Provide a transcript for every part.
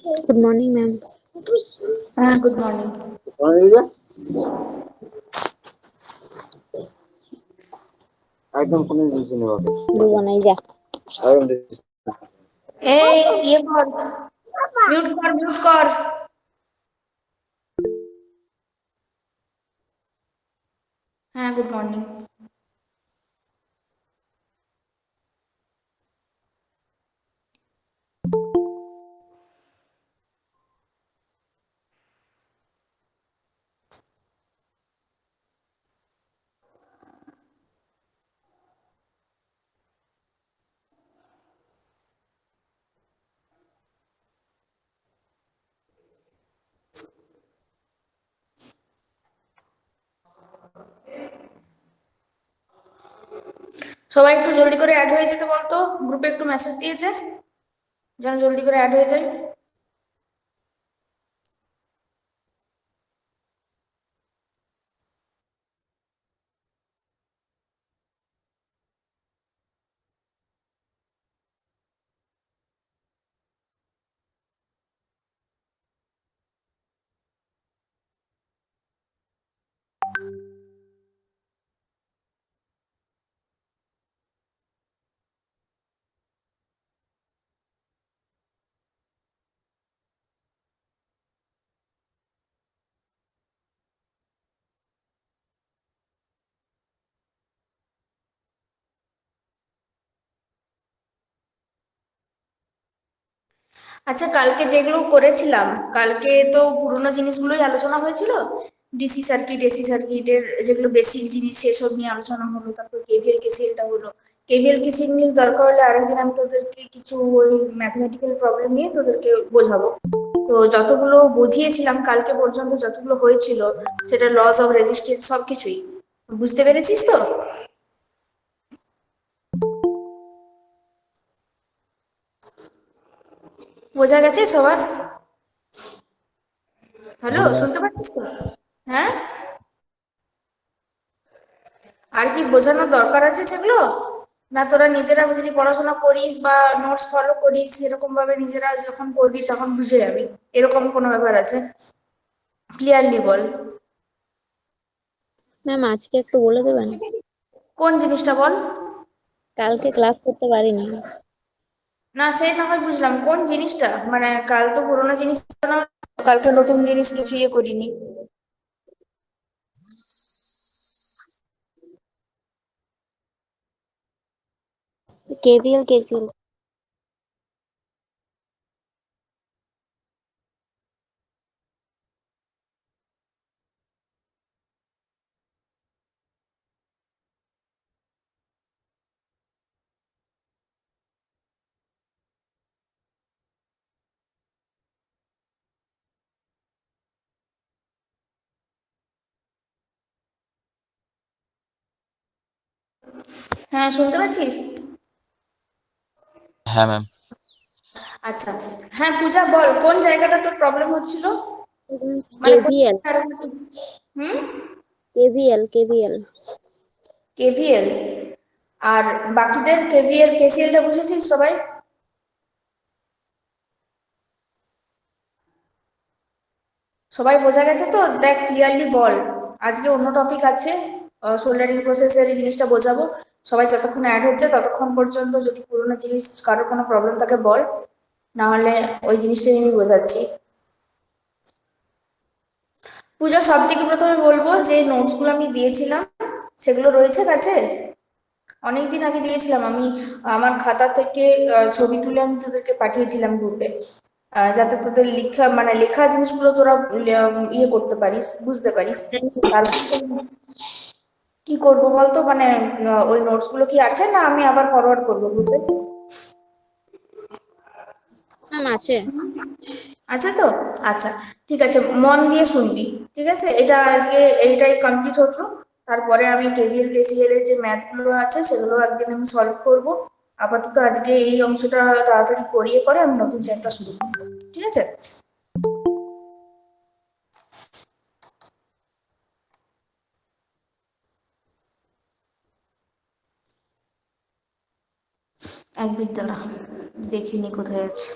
Good morning, ma'am. Good morning. একদম কোনো জিনিস নেই বাকি বানাই যা একদম এই ইয়ে কর, মিউট কর। হ্যাঁ, গুড মর্নিং। সবাই একটু জলদি করে অ্যাড হয়ে যেতে বলতো, গ্রুপে একটু মেসেজ দিয়েছে যেন জলদি করে অ্যাড হয়ে যায়। আচ্ছা, কালকে যেগুলো করেছিলাম, কালকে তো পুরোনো জিনিসগুলোই আলোচনা হয়েছিল। ডিসি সার্কিট, এসি সার্কিটের যেগুলো বেসিক জিনিস সেসব নিয়ে আলোচনা হলো, তারপর কেভিএল কেসিএলটা হলো। কেভিএল কেসিএল দরকার হলে আরেকদিন আমি তোদেরকে কিছু ওই ম্যাথমেটিক্যাল প্রবলেম নিয়ে তোদেরকে বোঝাবো। তো যতগুলো বুঝিয়েছিলাম কালকে পর্যন্ত, যতগুলো হয়েছিল, সেটা লস অফ রেজিস্ট্যান্স সবকিছুই বুঝতে পেরেছিস তো? বোঝা গেছে সবার? হ্যালো, শুনতে পাচ্ছিস তো? হ্যাঁ, আর কি বোঝানোর দরকার আছে সেগুলো? না তোরা নিজেরা যদি পড়াশোনা করিস বা নোটস ফলো করিস, এরকম ভাবে নিজেরা যখন করবি তখন বুঝে যাবি, এরকম কোনো ব্যাপার আছে? ক্লিয়ারলি বল। ম্যাম আজকে একটু বলে দেবেন? কোন জিনিসটা বল। কালকে ক্লাস করতে পারিনি। না, সেই না হয় বুঝলাম, কোন জিনিসটা? মানে কাল তো পুরোনো জিনিস না, কালকে নতুন জিনিস কিছু ইয়ে করিনি। KVL KCL. হ্যাঁ, শুনতে পাচ্ছিস? হ্যাঁ ম্যাম আচ্ছা, হ্যাঁ পূজা বল, কোন জায়গাটা তোর প্রবলেম হচ্ছিল? মানে কেভিএল হুম, কেভিএল কেভিএল। কেভিএল। আর বাকিদের কেভিএল কেসিএলটা বুঝেছিস সবাই? সবাই বোঝা গেছে তো? দেখ, ক্লিয়ারলি বল। আজকে অন্য টপিক আছে, সোল্ডারিং প্রসেসের এই জিনিসটা বোঝাবো। সবাই যতক্ষণ অ্যাড হচ্ছে ততক্ষণ পর্যন্ত যদি পুরোনো জিনিস কারোর কোনো প্রবলেম থাকে বল, না হলে ওই জিনিসটাই আমি বোঝাচ্ছি। পূজা, সব থেকে প্রথমে বলবো যে নোটসগুলো আমি দিয়েছিলাম সেগুলো রয়েছে কাছে? অনেকদিন আগে দিয়েছিলাম আমি, আমার খাতা থেকে ছবি তুলে আমি তোদেরকে পাঠিয়েছিলাম গ্রুপে, যাতে তোদের লেখা মানে লেখা জিনিসগুলো তোরা ইয়ে করতে পারিস, বুঝতে পারিস। তারপর কি করবো বলতো, মানে ওই নোটসগুলো কি আছে, না আমি আবার ফরওয়ার্ড করবো গ্রুপে? ম্যাম আছে। আছে তো? আচ্ছা, ঠিক আছে, মন দিয়ে শুনবি। ঠিক আছে, এটা আজকে এইটাই কমপ্লিট হতো। তারপরে আমি কেভিএল কেসিএল এর যে ম্যাথগুলো আছে সেগুলো একদিন আমি সলভ করব। আপাতত আজকে এই অংশটা তাড়াতাড়ি করিয়ে পরে আমি নতুন চ্যাপ্টার শুরু করবো। ঠিক আছে? এক মিনিট দাঁড়া, দেখিনি কোথায় আছে।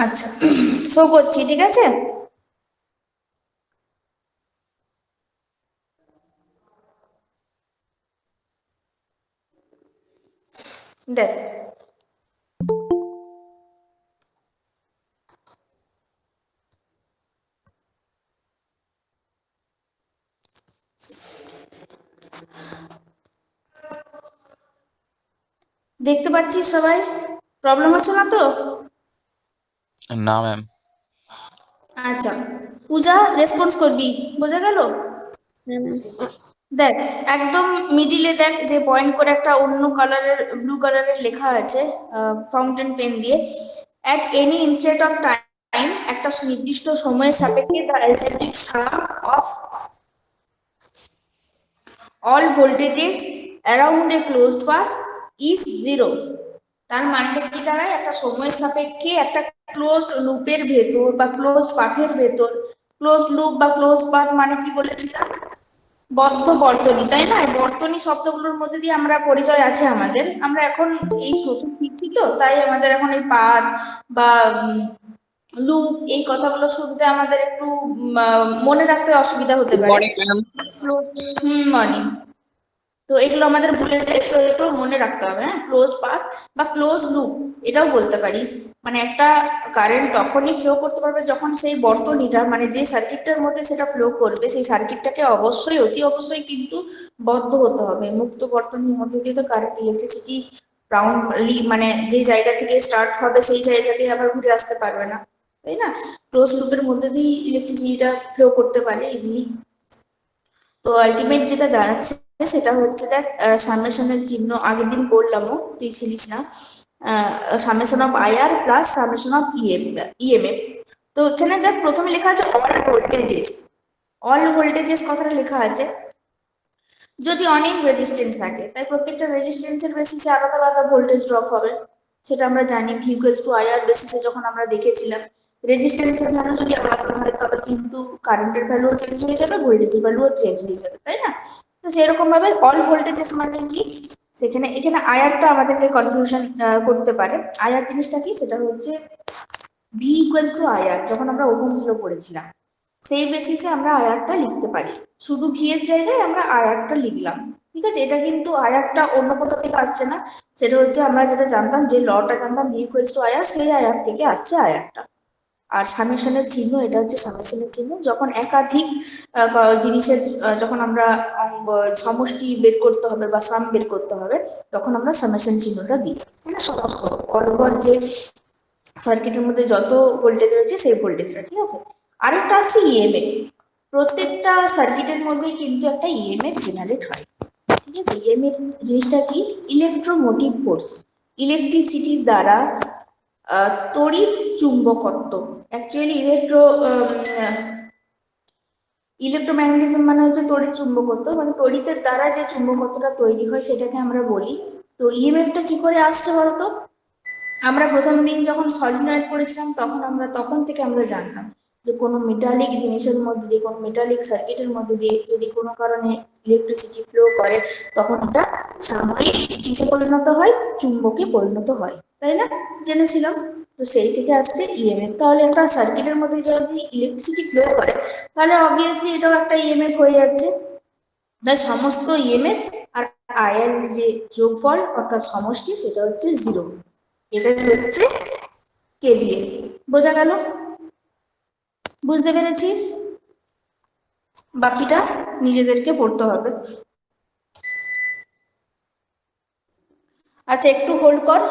আচ্ছা, শো করছি, ঠিক আছে। দেখ, দেখতে পাচ্ছিস সবাই? প্রবলেম হচ্ছে না তো? না ম্যাম। আচ্ছা, পূজা রেসপন্স করবি, বোঝা গেল? হ্যাঁ ম্যাম। দেখ, একদম মিডিলে দেখ যে পয়েন্ট করে একটা অন্য কালারের, ব্লু কালারের লেখা আছে ফাউন্টেন পেন দিয়ে, at any instant of time, একটা নির্দিষ্ট সময়ের সাপেক্ষে the algebraic some of all voltages around A closed path is zero. তার মানেটা কি দাঁড়ায়? একটা সময়ের সাপেক্ষে একটা ক্লোজড লুপের ভেতর বা ক্লোজড পাথের ভেতর, ক্লোজড লুপ বা ক্লোজ পাথ মানে কি বলেছিলাম? বদ্ধ বর্তনী, তাই না? বর্তনী শব্দগুলোর মধ্যে দিয়ে আমরা পরিচয় আছে আমাদের, আমরা এখন এই নতুন শিখছি তো, তাই আমাদের এখন এই পাথ বা লুপ এই কথাগুলো শুনতে আমাদের একটু মনে রাখতে অসুবিধা হতে গুড পারে। Morning ma'am. মর্নিং। তো এগুলো আমাদের ভুলে যায়, তো একটু মনে রাখতে হবে। হ্যাঁ, ক্লোজ পাথ বা ক্লোজ লুপ এটাও বলতে পারিস। মানে একটা কারেন্ট তখনই ফ্লো করতে পারবে যখন সেই বর্তনীটা, মানে যে সার্কিটটার মধ্যে সেটা ফ্লো করবে, সেই সার্কিটটাকে অবশ্যই, অতি অবশ্যই কিন্তু বদ্ধ হতে হবে। মুক্ত বর্তনীর মধ্যে দিয়ে তো কারেন্ট, ইলেকট্রিসিটি রাউন্ডলি, মানে যে জায়গা থেকে স্টার্ট হবে সেই জায়গা দিয়ে আবার ঘুরে আসতে পারবে না, তাই না? ক্লোজ লুপের মধ্যে দিয়ে ইলেকট্রিসিটিটা ফ্লো করতে পারে ইজিলি। তো আলটিমেট যেটা দাঁড়াচ্ছে সেটা হচ্ছে, দেখ সামেশনের চিহ্ন আগের দিন বললামও, তুই ছিলিস না। Summation of IR plus summation of EMF. তো এখানে দেখ প্রথমে লেখা আছে অল ভোল্টেজেস। অল ভোল্টেজেস কথাটা লেখা আছে যদি অনেক রেজিস্ট্যান্স থাকে, তাই প্রত্যেকটা রেজিস্ট্যান্সের বেসিসে আলাদা আলাদা ভোল্টেজ ড্রপ হবে, সেটা আমরা জানি। ভি ইকুয়ালস টু আইআর বেসিসে যখন আমরা দেখেছিলাম, রেজিস্ট্যান্সের ভ্যালু যদি আলাদা হয় তবে কিন্তু কারেন্টের ভ্যালুও চেঞ্জ হয়ে যাবে, ভোল্টেজের ভ্যালুও চেঞ্জ হয়ে যাবে, তাই না? তো সেরকম ভাবে অল ভোল্টেজেস মানে কি, সেখানে এখানে আইআরটা আমাদেরকে কনফিউশন করতে পারে। আইআর জিনিসটা কি, সেটা হচ্ছে ভি ইকুয়ালস টু আইআর, যখন আমরা ওহমস ল পড়েছিলাম সেই বেসিসে আমরা আয়ারটা লিখতে পারি। শুধু ভি এর জায়গায় আমরা আয়ারটা লিখলাম, ঠিক আছে? এটা কিন্তু আয়ারটা অন্য কোথা থেকে আসছে না, সেটা হচ্ছে আমরা যেটা জানতাম, যে লটা জানতাম ভি ইকুয়ালস টু আয়ার, সেই আয়ার থেকে আসছে আয়ারটা। আর সামেশনের চিহ্ন, এটা হচ্ছে সামেশনের চিহ্ন যখন একাধিক জিনিসের, যখন আমরা সমষ্টি বের করতে হবে বা সাম বের করতে হবে, তখন আমরা সামেশন চিহ্নটা দিই। মানে সমস্ত বরাবর যে সার্কিটের মধ্যে যত ভোল্টেজ রয়েছে সেই ভোল্টেজটা, ঠিক আছে? আরেকটা আছে ইএমএফ। প্রত্যেকটা সার্কিটের মধ্যে কিন্তু একটা ইএমএফ জেনারেট হয়, ঠিক আছে? ইএমএফ জিনিসটা কি? ইলেকট্রোমোটিভ ফোর্স, ইলেকট্রিসিটির দ্বারা তড়িৎ চুম্বকত্ব। অ্যাকচুয়ালি ইলেকট্রোম্যাগনেটিজম মানে হচ্ছে তড়িৎ চুম্বকত্ব, মানে তড়িতের দ্বারা যে চুম্বকত্বটা তৈরি হয় সেটাকে আমরা বলি। তো ইএমএফটা কি করে আসছে বলতো? আমরা প্রথম দিন যখন সলিনয়েড পড়েছিলাম, তখন থেকে আমরা জানতাম যে কোনো মেটালিক জিনিসের মধ্যে দিয়ে, কোনো মেটালিক সার্কিটের মধ্যে দিয়ে যদি কোনো কারণে ইলেকট্রিসিটি ফ্লো করে, তখন এটা সাময়িক কিসে পরিণত হয়? চুম্বকে পরিণত হয়, তাই না? জেনেছিলাম। তো সেই থেকে আসছে ইএমএফ। তাহলে একটা সার্কিটের মধ্যে যদি ইলেকট্রিসিটি ফ্লো করে, তাহলে অবভিয়াসলি এটাও একটা ইএমএফ হয়ে যাচ্ছে। তাই সমস্ত ইএমএফ আর আয়ের যে যোগফল অর্থাৎ সমষ্টি, সেটা হচ্ছে জিরো। এটা হচ্ছে কেভিএল। বোঝা গেল? বুঝতে পেরেছিস? বাকিটা নিজেদেরকে পড়তে হবে। আচ্ছা, একটু হোল্ড কর,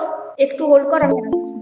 একটু হোল্ড কর, আমি আসছি।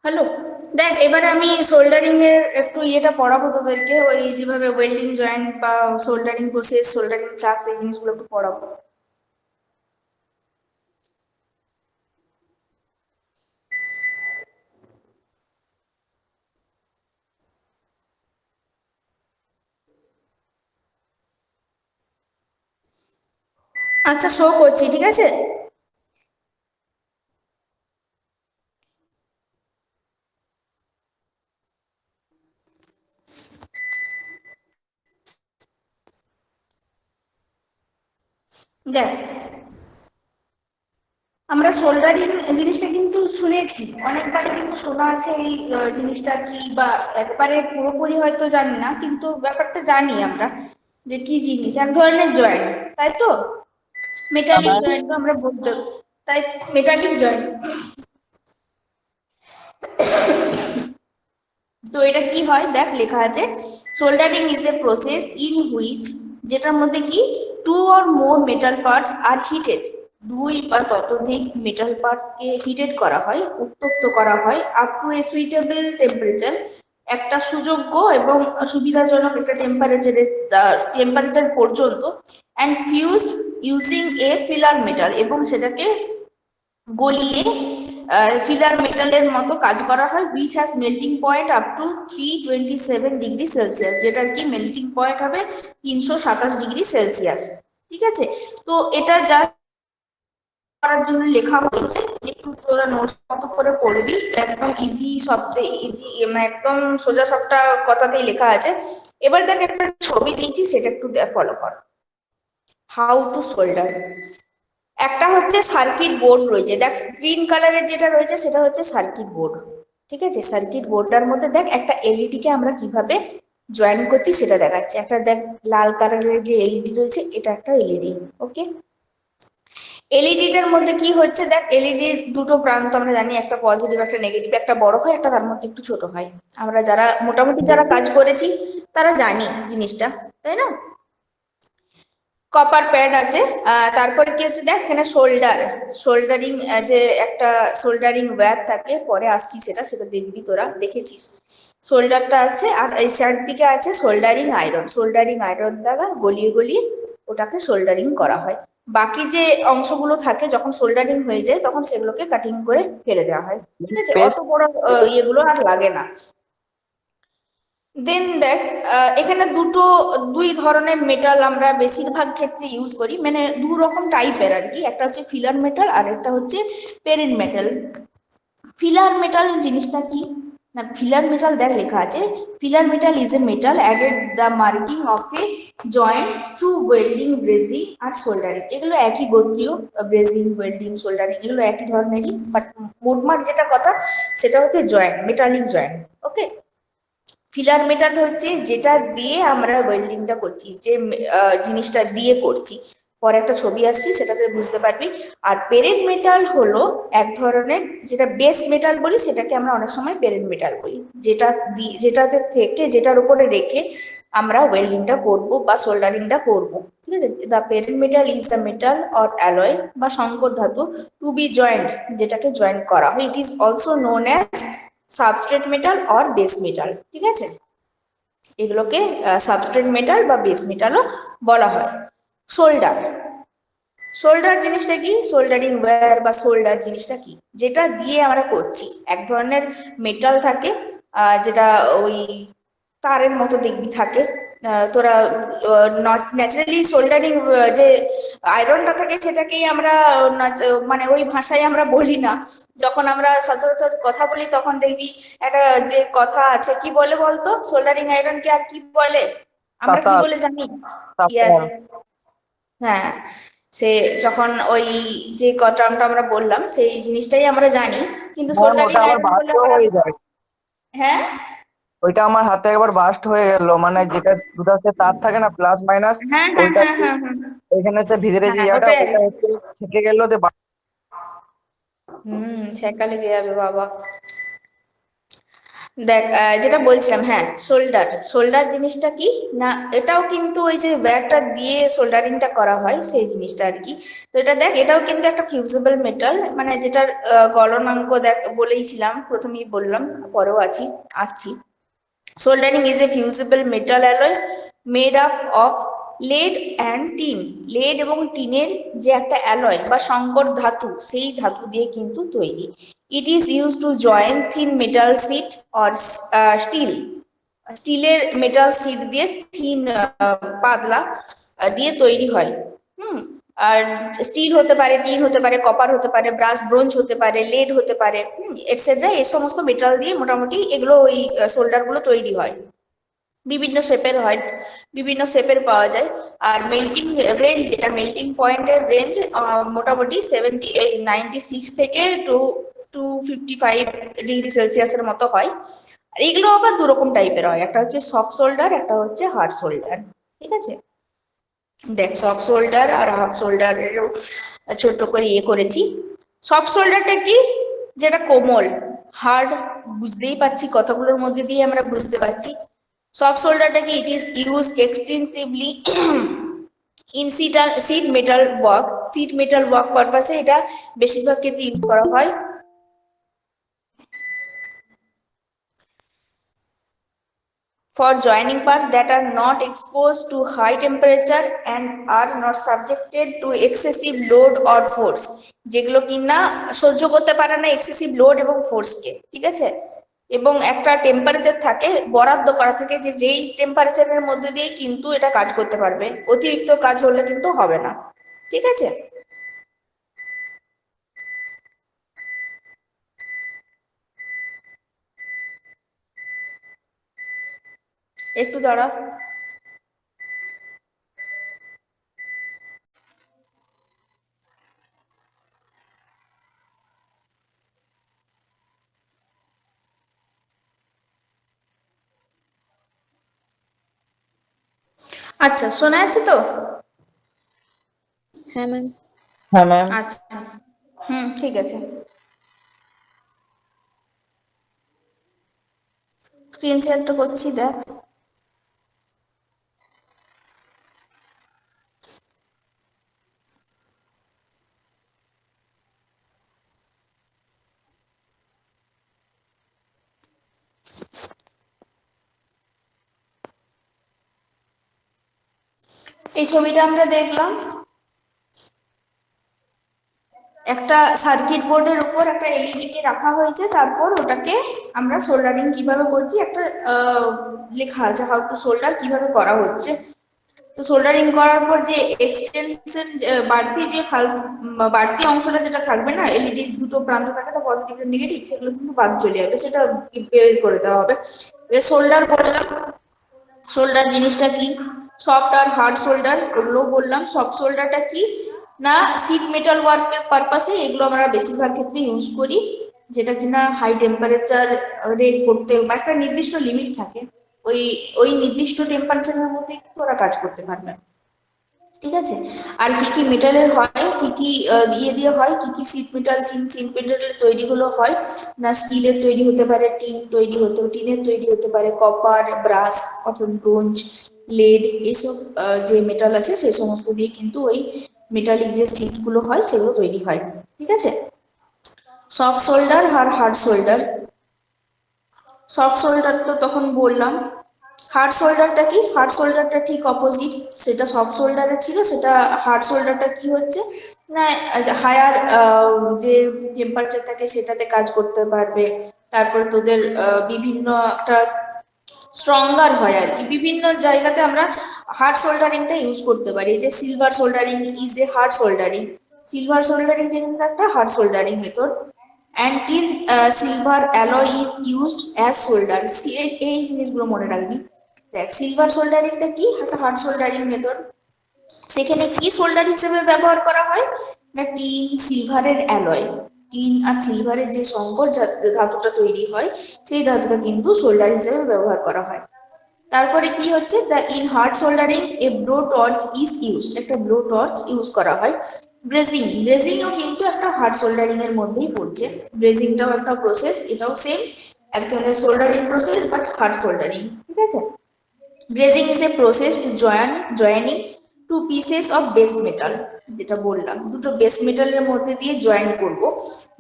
হ্যালো, দেখ এবারে আমি সোল্ডারিং এর একটু ইয়েটা পড়াবো তোদেরকে, ওই যেভাবে ওয়েল্ডিং জয়েন্ট বা সোল্ডারিং প্রসেস, সোল্ডারিং ফ্লাক্স, এই জিনিসগুলো একটু পড়াবো। আচ্ছা, শো করছি, ঠিক আছে? দেখ, আমরা সোল্ডারিং জিনিসটা কিন্তু শুনেছি, অনেকবারই কিন্তু শোনা আছে এই জিনিসটা কি, বা একবারে পুরোপুরি হয়তো জানি না, কিন্তু ব্যাপারটা জানি আমরা যে কি জিনিস, এক ধরনের জয়েন্ট, তাই তো? মেটালিক জয়েন্ট আমরা বলতে, তাই মেটালিক জয়েন্ট। তো এটা কি হয় দেখ, লেখা আছে soldering is a process in which, যেটার মধ্যে কি two or more metal parts are heated, দুই বা ততোধিক মেটাল পার্টকে হিটেড করা হয়, উত্তপ্ত করা হয় up to a suitable temperature, একটা সুযোগ্য এবং সুবিধাজনক একটা টেম্পারেচার পর্যন্ত, and fused using a filler metal, এবং সেটাকে গলিয়ে ফিলার মেটালের মতো কাজ করা হয়, which has melting point up to 327 degree Celsius, যেটার কি মেল্টিং পয়েন্ট হবে 327 ডিগ্রি সেলসিয়াস। ঠিক আছে? তো এটা যা করার জন্য লেখা হয়েছে, একটু তোরা নোটস মতো করে পড়বি, একদম ইজি শব্দে, ইজি একদম সোজা সবটা কথাতেই লেখা আছে। এবার দেখ, একটা ছবি দিয়েছি, সেটা একটু ফলো কর। How to solder. একটা হচ্ছে সার্কিট বোর্ড রয়েছে, দেখ গ্রিন কালারের যেটা রয়েছে সেটা হচ্ছে সার্কিট বোর্ড। ঠিক আছে? সার্কিট বোর্ডটার মধ্যে দেখ একটা এলইডি কে আমরা কিভাবে জয়েন করছি সেটা দেখাচ্ছে। একটা দেখ লাল কালারের যে এলইডি রয়েছে, এটা একটা এলইডি। ওকে, এলইডিটার মধ্যে কি হচ্ছে দেখ, এলইডির দুটো প্রান্ত আমরা জানি, একটা পজিটিভ একটা নেগেটিভ, একটা বড় হয়, একটা তার মধ্যে একটু ছোট হয়। আমরা যারা মোটামুটি যারা কাজ করেছি তারা জানি জিনিসটা, তাই না? কপার প্যাড আছে, তারপরে কি হচ্ছে দেখ, এখানে সোল্ডারিং, যে একটা সোল্ডারিং ওয়্যার থাকে, পরে আসছি সেটা সেটা দেখবি, তোরা দেখেছিস। সোল্ডারটা আছে, আর এই সাইড দিকে আছে সোল্ডারিং আয়রন দ্বারা গলিয়ে গলিয়ে ওটাকে সোল্ডারিং করা হয়। বাকি যে অংশগুলো থাকে যখন সোল্ডারিং হয়ে যায় তখন সেগুলোকে কাটিং করে ফেলে দেওয়া হয়। ঠিক আছে? অত বড় ইয়েগুলো আর লাগে না। দেন দেখ, এখানে দুই ধরনের মেটাল আমরা বেশিরভাগ ক্ষেত্রে ইউজ করি, মানে দু রকম টাইপের আর কি, একটা হচ্ছে ফিলার মেটাল আর একটা হচ্ছে পেরিন মেটাল। ফিলার মেটাল জিনিসটা কি না, ফিলার মেটাল দেখ লেখা আছে, filler metal is a metal added the marking of a joint through welding, brazing or soldering. এগুলো একই গোত্রীয়, ব্রেজিং, ওয়েল্ডিং, সোল্ডারিং এগুলো একই ধরনেরই, বাট মোটমাট যেটা কথা সেটা হচ্ছে জয়েন্ট, মেটালিক জয়েন্ট। ওকে, ফিলার মেটাল হচ্ছে যেটা দিয়ে আমরা ওয়েল্ডিংটা করছি, যে জিনিসটা দিয়ে করছি, পরে একটা ছবি আসছি সেটাতে বুঝতে পারবি। আর পেরেন্ট মেটাল হলো এক ধরনের, যেটা বেস মেটাল বলি সেটাকে আমরা অনেক সময় পেরেন্ট মেটাল বলি, যেটাতে থেকে, যেটার উপরে রেখে আমরা ওয়েল্ডিংটা করব বা সোল্ডারিংটা করব। ঠিক আছে? The parent metal is the metal or alloy বা সংকর ধাতু টু বি জয়েন্ট, যেটাকে জয়েন্ট করা হয়। ইট is also known as substrate metal or base metal. ঠিক আছে? এগুলোকে সাবস্ট্রেট মেটাল বা বেস মেটালও বলা হয়। সোল্ডার, সোল্ডার জিনিসটা কি, সোল্ডারিং ওয়্যার বা সোল্ডার জিনিসটা কি, যেটা দিয়ে আমরা করছি, এক ধরনের মেটাল থাকে, যেটা ওই তারের মতো দেখবি থাকে। তোরা ন্যাচারালি সোল্ডারিং যে আয়রনটা থাকে সেটাকেই আমরা মানে ওই ভাষায় আমরা বলি না, যখন আমরা সচরাচর কথা বলি তখন দেখবি একটা যে কথা আছে, কি বলে বলতো সোল্ডারিং আয়রনকে, আর কি বলে, আমরা কি তাতার বলে জানি? ইয়াস, তাতার হ্যাঁ, সে যখন ওই যে টার্মটা আমরা বললাম সেই জিনিসটাই আমরা জানি, কিন্তু ম্যাম, সোল্ডারিং ওটা আমার আয়রন বলে বাস্ট আমরা, হয়ে যায়। হ্যাঁ ওইটা আমার হাতে একবার বাস্ট হয়ে গেল, মানে যেটা দুটো হচ্ছে তার থাকে না, প্লাস মাইনাস, হ্যাঁ হ্যাঁ ওইটা হ্যাঁ হ্যাঁ হ্যাঁ ওইখানে যে ভিতরে যে হ্যাঁ, ইয়াটা ওটাই। ওটা হচ্ছে থেকে গেল যে ছেঁকা লেগে যাবে বাবা। দেখ যেটা বলছিলাম, হ্যাঁ, শোল্ডার শোল্ডার জিনিসটা কি না, এটাও কিন্তু ওই যে ওয়্যারটা দিয়ে সোল্ডারিংটা করা হয় সেই জিনিসটা আর কি। তো এটা দেখ, এটাও কিন্তু একটা ফিউজেবল মেটাল, মানে যেটার গলনাঙ্ক দেখ বলেইছিলাম, প্রথমেই বললাম, পরেও আসছি। Soldering is a fusible metal alloy made up of lead and tin. lead এবং টিনের যে একটা অ্যালয় বা সংকর ধাতু, সেই ধাতু দিয়ে কিন্তু তৈরি। It is use to join thin metal sheet or steel. স্টিলের মেটাল শিট দিয়ে থিন পাতলা দিয়ে তৈরি হয়। হুম। আর স্টিল হতে পারে, টিন হতে পারে, কপার হতে পারে, ব্রাস ব্রোঞ্জ হতে পারে, লেড হতে পারে, এটসেট্রা। এই সমস্ত মেটাল দিয়ে মোটামুটি এগুলো ওই শোল্ডার গুলো তৈরি হয়। বিভিন্ন শেপের হয়, বিভিন্ন শেপের পাওয়া যায়। আর মেল্টিং রেঞ্জ, যেটা মেল্টিং পয়েন্টের রেঞ্জ মোটামুটি 96 থেকে টু 255 ডিগ্রি সেলসিয়াসের মতো হয়। আর এগুলো আবার দু রকম টাইপের হয়, একটা হচ্ছে সফট শোল্ডার, একটা হচ্ছে হার্ড শোল্ডার। ঠিক আছে, দেখ সফট শোল্ডার আর হার্ড শোল্ডারেরও ছোট করে করেছি। সফট শোল্ডারটা কি, যেটা কোমল। হার্ড বুঝতেই পারছি, কথাগুলোর মধ্যে দিয়ে আমরা বুঝতে পারছি। সফট শোল্ডারটা কি, it is use extensively in sheet metal work. Sheet metal work পারপাসে এটা বেশিরভাগ ক্ষেত্রে ইউজ করা হয়। For joining parts that are not exposed to high temperature and are not subjected to excessive load or force, যেগুলো কিনা সহ্য করতে পারে না এক্সেসিভ লোড এবং ফোর্সকে। ঠিক আছে, এবং একটা টেম্পারেচার থাকে, বরাদ্দ করা থাকে, যে যেই টেম্পারেচারের মধ্যে দিয়ে কিন্তু এটা কাজ করতে পারবে, অতিরিক্ত কাজ হলে কিন্তু হবে না। ঠিক আছে, একটু দাঁড়া। আচ্ছা, শোনা যাচ্ছে তো? হ্যাঁ ম্যাম। হ্যাঁ ম্যাম। আচ্ছা, ঠিক আছে। স্ক্রিন শেয়ার তো করছি, দেখ। এই ছবিটা আমরা দেখলাম, একটা সার্কিট বোর্ডের উপর একটা এলইডি কে রাখা হয়েছে, তারপর ওটাকে আমরা সোল্ডারিং কিভাবে করছি একটা লেখা আছে, হাউ টু সোল্ডার কিভাবে করা হচ্ছে। তো সোল্ডারিং করার পর যে এক্সটেনশন বাড়তি যে বাড়তি অংশটা যেটা থাকবে না, এলইডির দুটো প্রান্ত থাকে, তো পজিটিভ আর নেগেটিভ, সেগুলো কিন্তু বাদ চলে যাবে, সেটা বের করে দেওয়া হবে। সোল্ডার বললাম, শোল্ডার জিনিসটা কি, সফট আর হার্ড শোল্ডার ওগুলো বললাম। সফট শোল্ডারটা কি না, সিট মেটাল ওয়ার্কের পারপাসে এগুলো আমরা বেশিরভাগ ক্ষেত্রে ইউজ করি, যেটা কিনা হাই টেম্পারেচার রে করতে একটা নির্দিষ্ট লিমিট থাকে, ওই ওই নির্দিষ্ট টেম্পারেচারের মধ্যে কিন্তু ওরা কাজ করতে পারবে। ঠিক আছে, আর কি কি মেটালের হয়, কি কি দিয়ে হয়, কি কি সিট মেটাল, সিট মেটালের তৈরি গুলো হয় না, স্টিলের তৈরি হতে পারে, টিনের তৈরি হতে পারে, কপার, ব্রাস অর্থাৎ ব্রোঞ্জ, লেড, এসব যে মেটাল আছে সেই সমস্ত দিয়ে কিন্তু ওই মেটালিক যে সিট গুলো হয় সেগুলো তৈরি হয়। ঠিক আছে, সফট শোল্ডার আর হার্ড শোল্ডার। সফট শোল্ডার তো তখন বললাম। হার্ড শোল্ডারটা কি, হার্ড শোল্ডারটা ঠিক অপোজিট, সেটা সফট শোল্ডারে ছিল, সেটা হার্ড শোল্ডারটা কি হচ্ছে না, হায়ার যে টেম্পারেচার থাকে সেটাতে কাজ করতে পারবে, তারপর তোদের বিভিন্ন একটা স্ট্রঙ্গার হয় আর কি, বিভিন্ন জায়গাতে আমরা হার্ড সোল্ডারিংটা ইউজ করতে পারি। যে silver soldering is a hard soldering, silver soldering কিন্তু একটা হার্ড সোল্ডারিং মেথড। অ্যান্টিল silver alloy is used as solder. এই জিনিসগুলো মনে রাখবি। দেখ, সিলভার সোল্ডারিংটা কি, একটা হার্ড সোল্ডারিং মেথড। সেখানে কি সোল্ডার হিসেবে ব্যবহার করা হয় না, টিন সিলভারের অ্যালয়, টিন আর সিলভারের যে সংকর ধাতুটা তৈরি হয় সেই ধাতুটা কিন্তু সোল্ডার হিসেবে ব্যবহার করা হয়। তারপরে কি হচ্ছে, the in hard soldering a blow torch is used, একটা ব্লো টর্চ ইউজ করা হয়। ব্রেজিংও কিন্তু একটা হার্ড সোল্ডারিং এর মধ্যেই পড়ছে, ব্রেজিংটাও একটা প্রসেস, এটাও সেম, এক ধরনের soldering process, but hard soldering, ঠিক আছে। Brazing is a process to joining two pieces of base metal, যেটা বললাম দুটো বেস মেটালের মধ্যে দিয়ে জয়েন করব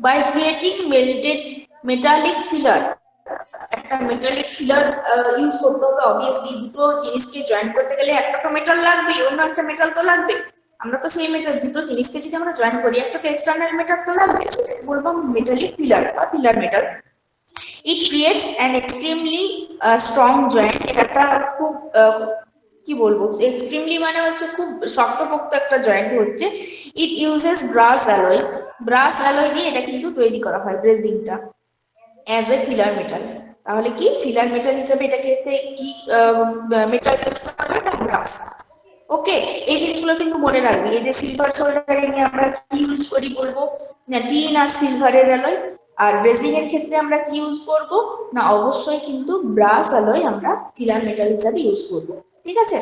by creating melted metallic filler. একটা মেটালিক ফিলার ইউজ করতে হবে। অবভিয়াসলি দুটো জিনিসকে জয়েন করতে গেলে একটা তো মেটাল লাগবে, অন্য একটা মেটাল তো লাগবে। আমরা তো সেই মেটাল, দুটো জিনিসকে যদি আমরা জয়েন করি একটা তো এক্সটার্নাল মেটাল তো লাগবে, সেটাকে বলবো মেটালিক ফিলার বা filler metal. It creates an extremely strong joint. এটা একটা খুব কি বলবো, এক্সট্রিমলি মানে হচ্ছে খুব শক্তপোক্ত একটা জয়েন্ট হচ্ছে। It uses brass alloy. Brass alloy দিয়ে এটা কিন্তু তৈরি করা হয় ব্রেজিংটা অ্যাজ এ ফিলার মেটাল। তাহলে কি ফিলার মেটাল হিসেবে এটাকে কি মেটাল ইউজ করা হবে? না, ব্রাস। ওকে, এই জিনিসগুলো কিন্তু মনে রাখবি। এই যে সিলভার সোল্ডারিং এ আমরা কি ইউজ করি বলবো না, টিন আর সিলভারের অ্যালয়। আর ব্রেজিং এর ক্ষেত্রে আমরা কি ইউজ করব না, অবশ্যই কিন্তু ব্রাস অ্যালয় আমরা ফিলার মেটাল হিসাবে ইউজ করব, ঠিক আছে।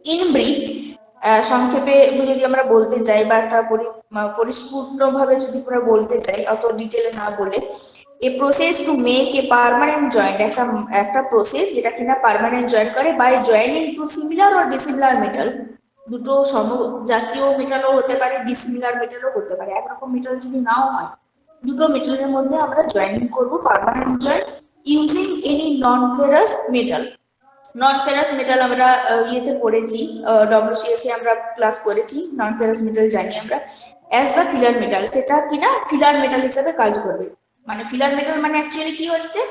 ইন ব্রিফ, সংক্ষেপে যদি আমরা বলতে চাই বা একটা পরিস্ফুটভাবে যদি আমরা বলতে চাই, অত ডিটেলে না বলে, a process to make a permanent joint, একটা প্রসেস যেটা কিনা পার্মানেন্ট জয়েন্ট করে by joining two similar or dissimilar metal. দুটো সমজাতীয় মেটালও হতে পারে, ডিসিমিলার মেটালও হতে পারে। একরকম মেটাল যদি নাও হয়, দুটো মেটালের মধ্যে আমরা জয়েনিং করব পার্মানেন্ট জয়েন্ট ইউজিং এনি নন ফেরাস মেটাল। নন ফেরাস মেটাল আমরা ইয়েতে পড়েছি, ডব্লিউসিএস এ আমরা ক্লাস করেছি। নন ফেরাস মেটাল জানি আমরা অ্যাজ দ্য ফিলার মেটাল, সেটা কিনা ফিলার মেটাল হিসেবে কাজ করবে। মানে ফিলার মেটাল মানে অ্যাকচুয়ালি কি হচ্ছে,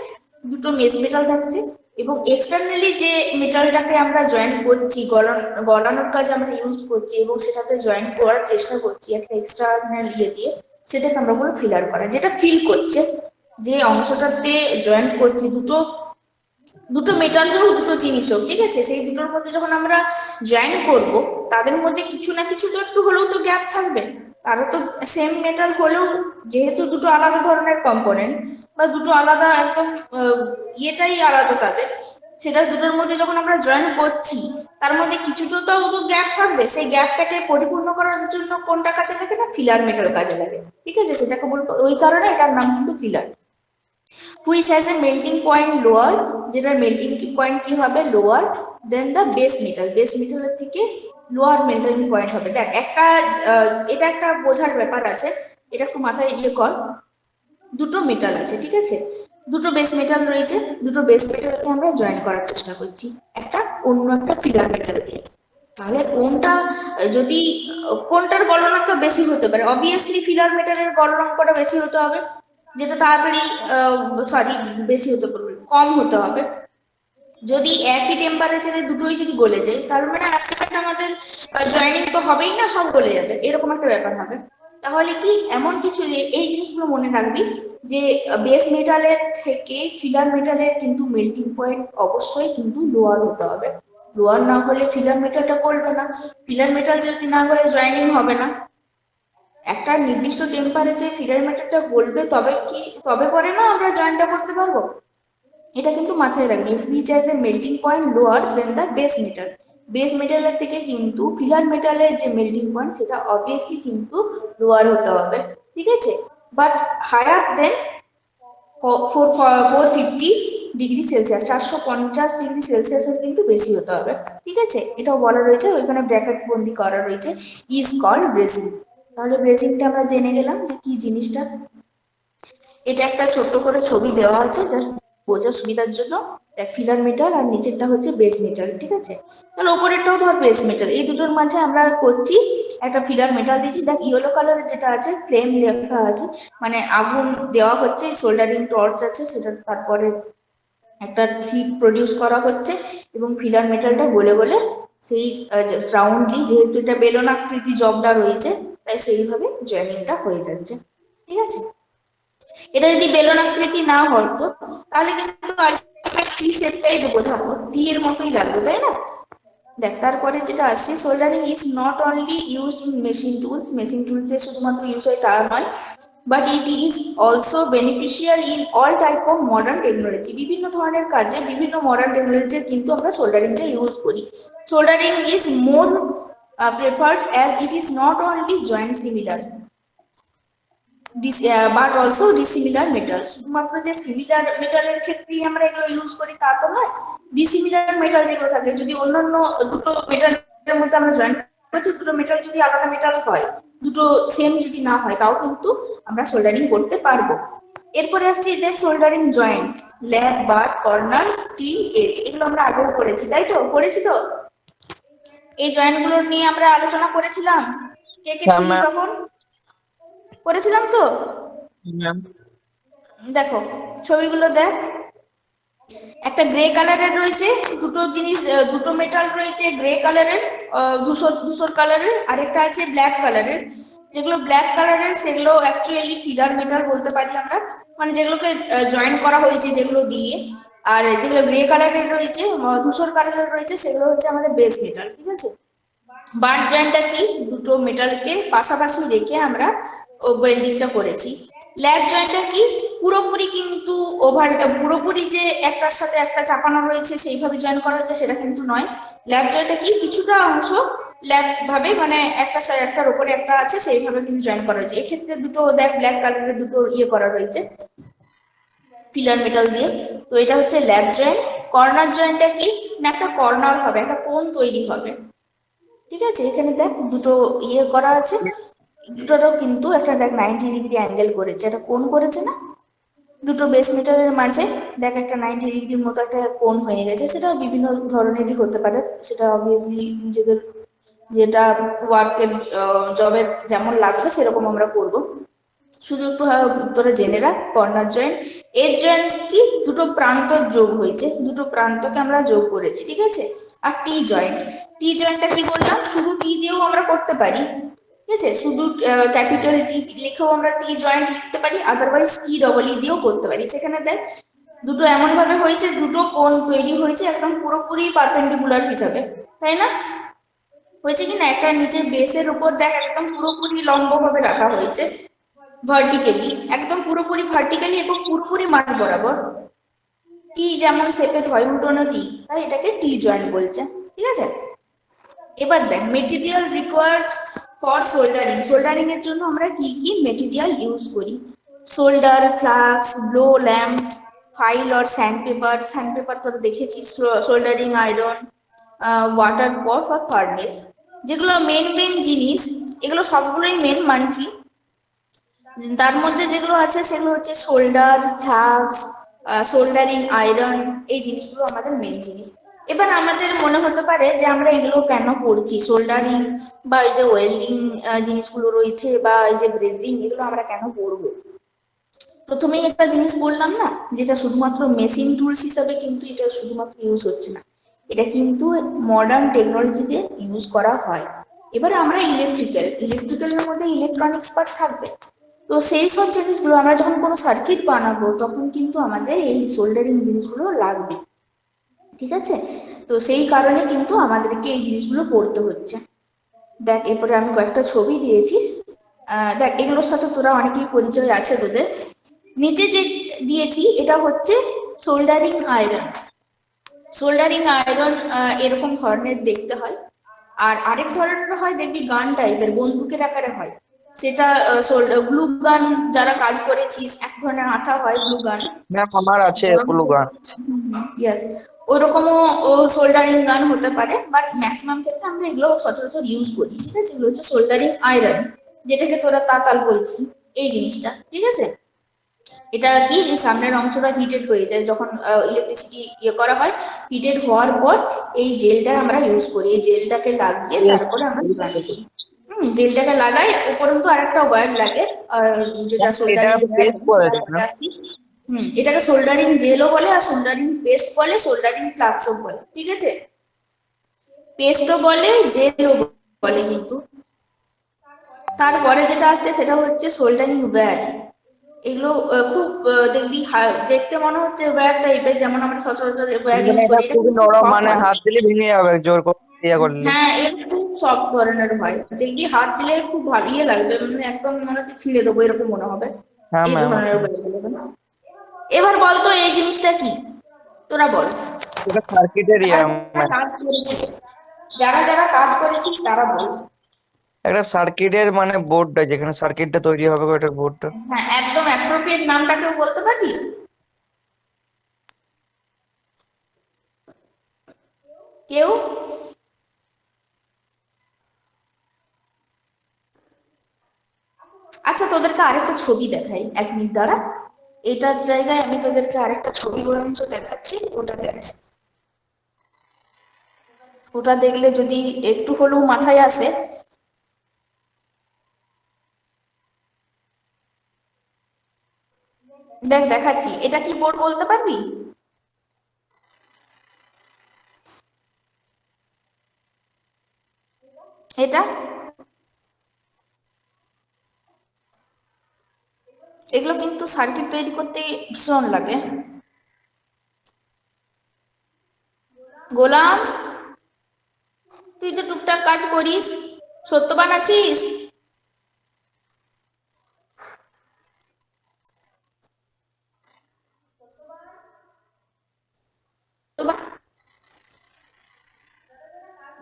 দুটো মেস মেটাল থাকছে এবং এক্সটার্নালি যে মেটালটাকে আমরা জয়েন করছি, গলানোর কাজ আমরা ইউজ করছি এবং সেটাতে জয়েন করার চেষ্টা করছি একটা এক্সটার্নাল ইয়ে দিয়ে, সেটাকে আমরা বলবো ফিলার করা। যেটা ফিল করছে, যে অংশটাতে জয়েন করছি, দুটো মেটাল হোক দুটো জিনিস হোক, ঠিক আছে, সেই দুটোর মধ্যে যখন আমরা জয়েন করব তাদের মধ্যে কিছু না কিছু তো একটু হলেও তো গ্যাপ থাকবে। তারা তো সেম মেটাল হলেও, যেহেতু দুটো আলাদা ধরনের কম্পোনেন্ট বা দুটো আলাদা একদম ইয়েটাই আলাদা তাদের, সেটা দুটোর মধ্যে যখন আমরা জয়েন করছি তার মধ্যে কিছুটা তো গ্যাপ থাকবে। সেই গ্যাপটাকে পরিপূর্ণ করার জন্য কোনটা কাজে লাগে না, ফিলার মেটাল কাজে লাগে, ঠিক আছে। সেটাকে বলবো, ওই কারণে এটার নাম কিন্তু filler. which has a melting point lower, যেটার মেল্টিং পয়েন্ট কি হবে lower than the base metal. Base মেটালের থেকে লোয়ার মেল্টিং পয়েন্ট হবে। দেখ একটা এটা একটা বোঝার ব্যাপার আছে, এটা একটু মাথায় ইয়ে কর। দুটো মেটাল আছে, ঠিক আছে, দুটো বেস মেটাল রয়েছে, দুটো বেস মেটালকে আমরা জয়েন করার চেষ্টা করছি একটা অন্য একটা ফিলার মেটাল দিয়ে। তাহলে কোনটা যদি কোনটার গলনাঙ্ক বেশি হতে পারে, অবভিয়াসলি ফিলার মেটালের গলনাঙ্কটা বেশি হতে হবে, যেটা তাড়াতাড়ি বেশি হতে পারবে, কম হতে হবে। যদি একই টেম্পারেচারে দুটোই যদি গলে যায় তার মানে আলটিমেট আমাদের জয়েনিং তো হবেই না, সব গলে যাবে, এরকম একটা ব্যাপার হবে। তাহলে কি এমন কিছু, যে এই জিনিসগুলো মনে রাখবি যে বেস মেটালের থেকে ফিলার মেটালের কিন্তু মেল্টিং পয়েন্ট অবশ্যই কিন্তু লোয়ার হতে হবে। লোয়ার না হলে ফিলার মেটালটা করবে না, ফিলার মেটাল যদি না গলে জয়েনিং হবে না। একটা নির্দিষ্ট টেম্পারেচারে ফিলার মেটালটা গলবে তবে পরে না আমরা জয়েনটা করতে পারবো। এটা কিন্তু মাথায় রাখবে, which has a melting point lower than the base metal. Base মেটালের থেকে কিন্তু ফিলার মেটালের যে মেল্টিং পয়েন্ট সেটা অবভিয়াসলি কিন্তু লোয়ার হতে হবে, ঠিক আছে, but higher than 450 degree Celsius, 450 degree সেলসিয়াসের কিন্তু বেশি হতে হবে, ঠিক আছে। এটাও বলা রয়েছে, ওইখানে ব্র্যাকেট বন্দি করা রয়েছে, ইজ কল্ড ব্রেজিং। তাহলে ব্রেজিংটা আমরা জেনে গেলাম যে কি জিনিসটা। এটা একটা ছোট্ট করে ছবি দেওয়া আছে জাস্ট বোঝার সুবিধার জন্য। ফিলার মেটাল আর নিচেরটা হচ্ছে বেস মেটাল, ঠিক আছে। তাহলে উপরেরটাও ধর বেস মেটাল, এই দুটোর মাঝে আমরা করছি একটা ফিলার মেটাল দিয়েছি। দেখ ইয়েলো কালারের যেটা আছে ফ্লেম লেখা আছে, মানে আগুন দেওয়া হচ্ছে, সোল্ডারিং টর্চ আছে, সেটা তারপরে একটা হিট প্রডিউস করা হচ্ছে এবং ফিলার মেটালটা গলে গলে সেই রাউন্ডলি, যেহেতু এটা বেলনাকৃতি জবটা রয়েছে তাই সেইভাবে জয়েনিংটা হয়ে যাচ্ছে, ঠিক আছে। এটা যদি বেলনাকৃতি না হতো তাহলে কিন্তু টি শেপটাই বোঝাতো, টি এর মতোই লাগতো, তাই না। দেখ তারপরে যেটা আসছে, soldering is not only used in machine tools. Machine টুলসে শুধুমাত্র ইউজ হয় তা নয়, but it is also beneficial in all type of modern technology. বিভিন্ন ধরনের কাজে বিভিন্ন মডার্ন টেকনোলজির কিন্তু আমরা সোল্ডারিংটা ইউজ করি। Soldering is more preferred as it is not only joint similar. But also dissimilar metal. শুধুমাত্র যে সিমিলার মেটালের ক্ষেত্রেই আমরা এগুলো ইউজ করি তা তো নয়, ডিসিমিলার মেটাল যেগুলো থাকে, যদি অন্যান্য দুটো মেটালের মধ্যে আমরা জয়েন করছি, দুটো মেটাল যদি আলাদা মেটাল হয়, দুটো সেম যদি না হয়, তাও কিন্তু আমরা সোল্ডারিং করতে পারবো। এরপরে আসছি then soldering joints, lap, butt, corner, T, edge, এগুলো আমরা আগেও করেছি, তাই তো? করেছি তো? এই জয়েন্ট গুলো নিয়ে আমরা আলোচনা করেছিলাম। কে কে হ্যাঁ ছিলি ম্যাম। তখন? করেছিলাম তো? ম্যাম দেখো ছবিগুলো দেখ, একটা গ্রে কালারের রয়েছে দুটো জিনিস, দুটো মেটাল রয়েছে গ্রে কালারের, ধূসর ধূসর কালারের, আরেকটা আছে ব্ল্যাক কালারের। যেগুলো ব্ল্যাক কালারের সেগুলো অ্যাকচুয়ালি ফিলার মেটাল বলতে পারি আমরা, মানে যেগুলোকে জয়েন করা হয়েছে যেগুলো দিয়ে। আর যেগুলো গ্রে কালারের রয়েছে, ধূসর কালারের রয়েছে, সেগুলো হচ্ছে আমাদের বেস মেটাল, ঠিক আছে? বাট জয়েন্টটা কি? দুটো মেটালকে পাশাপাশি রেখে আমরা ওয়েল্ডিংটা করেছি। ল্যাব জয়েন্টটা কি? পুরোপুরি কিন্তু পুরোপুরি যে একটার সাথে একটা চাপানো রয়েছে সেইভাবে জয়েন করা হয়েছে সেটা কিন্তু নয়। ল্যাব জয়েন্টটা কি? কিছুটা অংশ ল্যাব ভাবে, মানে একটা একটার উপরে একটা আছে সেইভাবে কিন্তু জয়েন করা হয়েছে। এক্ষেত্রে দুটো দেখ ব্ল্যাক কালারের দুটো ইয়ে করা রয়েছে ফিলার মেটাল দিয়ে। তো এটা হচ্ছে ল্যাব জয়েন্ট। কর্নার জয়েন্টটা কি? না একটা কর্নার হবে, একটা কোণ তৈরি হবে, ঠিক আছে? এখানে দেখ দুটো ইয়ে করা আছে, দুটোরও কিন্তু একটা দেখ 90 ডিগ্রি অ্যাঙ্গেল করেছে, এটা কোণ করেছে না? দুটো বেস মেটালের মাঝে দেখ একটা 90 ডিগ্রির মতো একটা কোণ হয়ে গেছে। সেটা বিভিন্ন ধরনেরই হতে পারে, সেটা অবভিয়াসলি নিজেদের যেটা ওয়ার্কের জবের যেমন লাগবে সেরকম আমরা করব। শুধু একটু তোরা জেনে রাখ কর্নার জয়েন্ট। এজ জয়েন্ট কি? দুটো প্রান্ত যোগ হয়েছে, দুটো প্রান্তকে আমরা যোগ করেছি, ঠিক আছে? আর টি জয়েন্ট, টি জয়েন্টটা কি বললাম? শুধু টি দিয়েও আমরা করতে পারি, ঠিক আছে? শুধু ক্যাপিটাল টি লিখেও আমরা টি জয়েন্ট লিখতে পারি, আদারওয়াইজ টি ডবল ই দিয়েও করতে পারি। সেখানে দেখ দুটো এমন ভাবে হয়েছে, দুটো কোণ তৈরি হয়েছে একদম পুরোপুরি পারপেন্ডিকুলার হিসাবে, তাই না? হয়েছে কি না? একটা নিচের বেসের উপর দেখ একদম পুরোপুরি লম্বভাবে রাখা হয়েছে, ভার্টিক্যালি, একদম পুরোপুরি ভার্টিক্যালি এবং পুরোপুরি মাঝ বরাবর। টি যেমন শেপে হয় উল্টোনো টি, তাই এটাকে টি জয়েন্ট বলছে, ঠিক আছে? এবার দেখ material required for soldering. Soldering এর জন্য আমরা কি কি মেটেরিয়াল ইউজ করি? Solder, flux, blow lamp, file or sandpaper. Sandpaper তো দেখেছিস, সোল্ডারিং আয়রন, ওয়াটার পট বা ফার্নেস। যেগুলো মেন মেন জিনিস, এগুলো সবগুলোই মেন মানছি। তার মধ্যে যেগুলো আছে সেগুলো হচ্ছে সোল্ডার, ফ্লাক্স, সোল্ডারিং আয়রন, এই জিনিসগুলো আমাদের মেন জিনিস। এবার আমাদের মনে হতে পারে যে আমরা এগুলো কেন পড়ছি, সোল্ডারিং বা এই যে ওয়েল্ডিং জিনিসগুলো রয়েছে বা এই যে ব্রেজিং, এগুলো আমরা কেন পড়বো? প্রথমেই একটা জিনিস বললাম না, যেটা শুধুমাত্র মেশিন টুলস হিসাবে কিন্তু এটা শুধুমাত্র ইউজ হচ্ছে না, এটা কিন্তু মডার্ন টেকনোলজিতে ইউজ করা হয়। এবার আমরা ইলেকট্রিক্যালের মধ্যে ইলেকট্রনিক্স পার্ট থাকবে, তো সেই সব জিনিসগুলো আমরা যখন কোনো সার্কিট বানাবো তখন কিন্তু আমাদের এই সোল্ডারিং জিনিসগুলো লাগবে, ঠিক আছে? তো সেই কারণে কিন্তু আমাদেরকে এই জিনিসগুলো পড়তে হচ্ছে। দেখ এরপরে আমি কয়েকটা ছবি দিয়েছি, দেখ এগুলোর সাথে তোরা অনেকেই পরিচয় আছে তোদের। নিচে যে দিয়েছি এটা হচ্ছে সোল্ডারিং আয়রন। সোল্ডারিং আয়রন এরকম ধরনের দেখতে হয়, আর আরেক ধরনের হয় দেখবি গান টাইপের, বন্দুকের আকারে হয়, সেটা গ্লু গান। যারা কাজ করেছিস, এক ধরনের আঠা হয় গ্লু গান। ম্যাম আমার আছে ব্লু গান। ইয়েস, ওইরকমও সোল্ডারিং গান হতে পারে, বাট ম্যাক্সিমাম ক্ষেত্রে আমরা এগুলো সচরাচর ইউজ করি, ঠিক আছে? এগুলো হচ্ছে সোল্ডারিং আয়রন, যেটাকে তোরা তাতাল বলছি, এই জিনিসটা, ঠিক আছে? এটা কি, এই সামনের অংশটা হিটেড হয়ে যায় যখন ইলেকট্রিসিটি ইয়ে করা হয়। হিটেড হওয়ার পর এই জেলটা আমরা ইউজ করি, এই জেলটাকে লাগিয়ে তারপরে আমরা গান করি। জেলটাকে লাগাই, উপরন্তু আরেকটা ওয়্যার লাগে, আর যেটা এটা সোল্ডারিং পেস্ট করে দিন না? এটাকে সোল্ডারিং জেলও বলে, আর সোল্ডারিং পেস্ট বলে, সোল্ডারিং ফ্লাক্সও বলে, ঠিক আছে? পেস্টও বলে, জেলও বলে কিন্তু। তারপরে যেটা আসছে সেটা হচ্ছে সোল্ডারিং ওয়্যার। এগুলো খুব দেখবি দেখতে মনে হচ্ছে ওয়্যার টাইপের, যেমন আমরা সচরাচর ওয়্যার ইউজ এটা করি, এটা খুবই খুব নরম, soft মানে হয়। হাত দিলে ভেঙে যাবে জোর করে ইয়ে করলে। হ্যাঁ, এটা খুব সফট ধরনের হয়, দেখবি হাত দিলে খুব ভালো ইয়ে লাগবে, মানে একদম মনে হচ্ছে ছিঁড়ে দেবো এরকম মনে হবে, হ্যাঁ এই ম্যাম। ধরনের ওয়্যার। এবার বলতো এই জিনিসটা কি, তোরা বল। এটা সার্কিটের ইয়ে যারা ম্যাম। কাজ করেছিস, যারা কাজ করেছিস তারা বল। একটা সার্কিটের মানে বোর্ডটা যেখানে সার্কিটটা তৈরি হবে ওটা বোর্ডটা। হ্যাঁ, একদম অ্যাপ্রোপ্রিয়েট নামটা কেউ বলতে পারবি? কেউ? আচ্ছা, তোদেরকে আরেকটা ছবি দেখাই, 1 মিনিট দাঁড়া। এটার জায়গায় আমি তোদেরকে আরেকটা ছবি বরঞ্চ দেখাচ্ছি, ওটা দেখ। ওটা দেখলে যদি একটু হলেও মাথায় আসে। দেখ, দেখাচ্ছি, এটা কি বোর্ড বলতে পারবি? এটা এগুলো কিন্তু সার্কিট তৈরি করতে ভীষণ লাগে। গোলাম, তুই তো টুকটাক কাজ করিস, সত্যবান আছিস?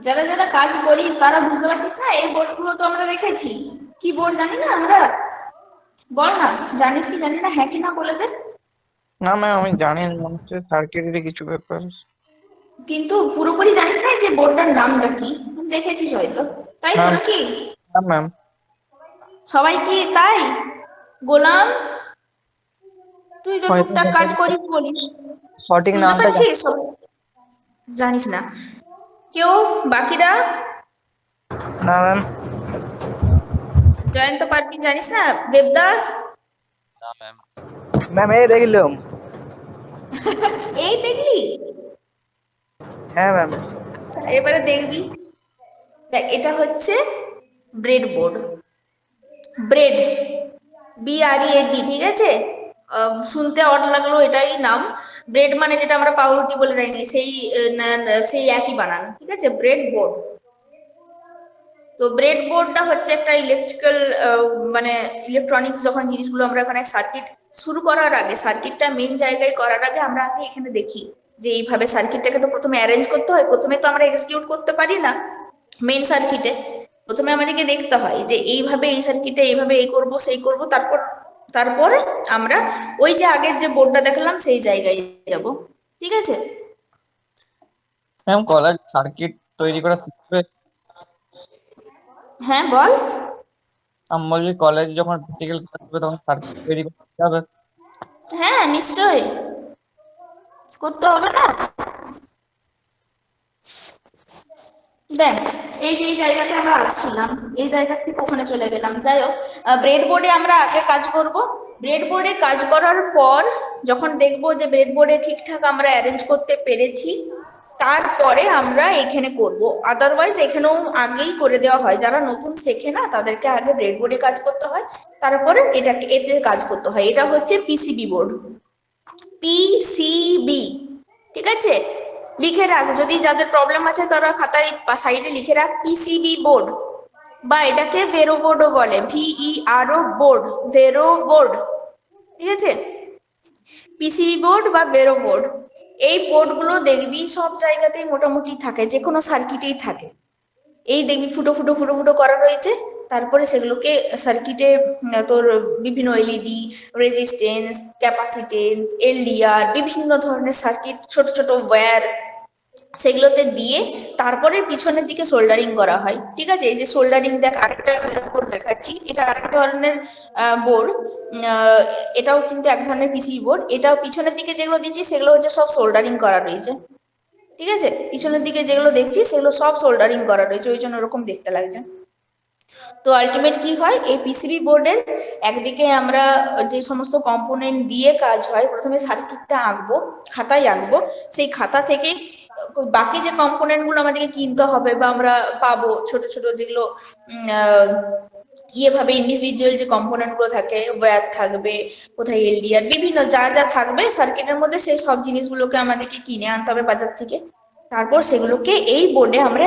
যারা যারা কাজ করি তারা বুঝতে পারছিস না, এই বোর্ডগুলো তো আমরা রেখেছি। কি বোর্ড জানি না আমরা? বল না, জানিস কি জানি না, হ্যাঁ কি না বলে দে। না ম্যাম আমি জানি না, মনে হচ্ছে সার্কিটেরই কিছু ব্যাপার। কিন্তু পুরোপুরি জানিস না যে বোর্ডটার নামটা কি? দেখেছিস হয়তো, তাই তো ম্যাম নাকি? হ্যাঁ ম্যাম। সবাই কি তাই? গোলাম, তুই তো হয়তো টুকটাক কাজ করিস বলিস, সঠিক শুনতে নামটা পাচ্ছিস? জানিস না? কেউ বাকিরা? না ম্যাম। জয়ন্ত পারবি জানিস না? দেবদাস? না ম্যাম। ম্যাম এই দেখলাম। এই দেখলি? হ্যাঁ ম্যাম। আচ্ছা, এবারে দেখবি। দেখ, এটা হচ্ছে ব্রেড বোর্ড। ব্রেড, BREAD, ঠিক আছে? শুনতে অড লাগলো, এটাই নাম। ব্রেড মানে যেটা আমরা পাউরুটি বলে রাখি, সেই একই বানান, ঠিক আছে? Bread board. তো ব্রেড বোর্ডটা হচ্ছে একটা ইলেকট্রিক্যাল, মানে ইলেকট্রনিক্স যখন জিনিসগুলো আমরা এখানে সার্কিট শুরু করার আগে, সার্কিটটা মেইন জায়গায় করার আগে আমরা আগে এখানে দেখি যে এইভাবে সার্কিটটাকে তো প্রথমে অ্যারেঞ্জ করতে হয়। প্রথমে তো আমরা এক্সিকিউট করতে পারি না মেইন সার্কিটে। প্রথমে আমাদেরকে দেখতে হয় যে এইভাবে এই সার্কিটে এইভাবে এই করব সেই করব, তারপর তারপর আমরা ওই যে আগের যে বোর্ডটা দেখলাম সেই জায়গায় যাব, ঠিক আছে? ম্যাম কলেজ সার্কিট তৈরি করা শিখবে? হ্যাঁ, বল। আমি বলছি কলেজে যখন প্র্যাকটিক্যাল ক্লাস হবে তখন সার্কিট তৈরি করতে হবে। হ্যাঁ, নিশ্চয়ই করতে হবে না। দেখ, এই যে এই জায়গাতে আমরা আসছিলাম, এই জায়গা থেকে ওখানে চলে গেলাম, যাই হোক। ব্রেড বোর্ডে আমরা আগে কাজ করব। ব্রেড বোর্ডে কাজ করার পর যখন দেখবো যে ব্রেড বোর্ডে ঠিকঠাক আমরা অ্যারেঞ্জ করতে পেরেছি, তারপরে আমরা এখানে করব। আদারওয়াইজ এখানেও আগেই করে দেওয়া হয়, যারা নতুন শেখে না তাদেরকে আগে ব্রেড বোর্ডে কাজ করতে হয়, তারপরে এতে কাজ করতে হয়। এটা হচ্ছে PCB বোর্ড, PCB, ঠিক আছে? লিখে রাখ, যদি যাদের প্রবলেম আছে তারা খাতায় বা সাইডে লিখে রাখ PCB বোর্ড, বা এটাকে ভেরো বোর্ডও বলে, VERO বোর্ড, ভেরো বোর্ড, ঠিক আছে? PCB বোর্ড বা ভেরো বোর্ড, এই বোর্ডগুলো দেখবি সব জায়গাতেই মোটামুটি থাকে, যে কোনো সার্কিটেই থাকে। এই দেখবি ফুটো ফুটো ফুটো ফুটো করা রয়েছে, তারপরে সেগুলোকে সার্কিটে তোর বিভিন্ন LED, রেজিস্ট্যান্স, ক্যাপাসিটেন্স, LDR, বিভিন্ন ধরনের সার্কিট, ছোট ছোট ওয়্যার, সেগুলোতে দিয়ে তারপরে পিছনের দিকে সোল্ডারিং করা হয়, ঠিক আছে? এই যে সোল্ডারিং, দেখ আরেকটা বোর্ড দেখাচ্ছি, এটা আরেক ধরনের বোর্ড। এটাও কিন্তু এক ধরনের PCB বোর্ড। এটাও পিছনের দিকে যেগুলো দিচ্ছি সেগুলো হচ্ছে সব সোল্ডারিং করা রয়েছে, ঠিক আছে? পিছনের দিকে যেগুলো দেখছি সেগুলো সব সোল্ডারিং করা রয়েছে, ওই জন্য ওরকম দেখতে লাগছে। তো আলটিমেট কি হয়, এই PCB বোর্ডের একদিকে আমরা যে সমস্ত কম্পোনেন্ট দিয়ে কাজ হয়, প্রথমে সার্কিটটা আঁকবো, খাতায় আঁকবো, সেই খাতা থেকে বাকি যে কম্পোনেন্ট গুলো আমাদেরকে কিনতে হবে বা আমরা পাবো, ছোট ছোট যেগুলো ভাবে ইন্ডিভিজুয়াল যে কম্পোনেন্ট গুলো থাকে, ওয়্যার থাকবে, কোথায় LDR, বিভিন্ন যা যা থাকবে সার্কিটের মধ্যে, সেই সব জিনিসগুলোকে আমাদেরকে কিনে আনতে হবে বাজার থেকে। তারপর সেগুলোকে এই বোর্ডে আমরা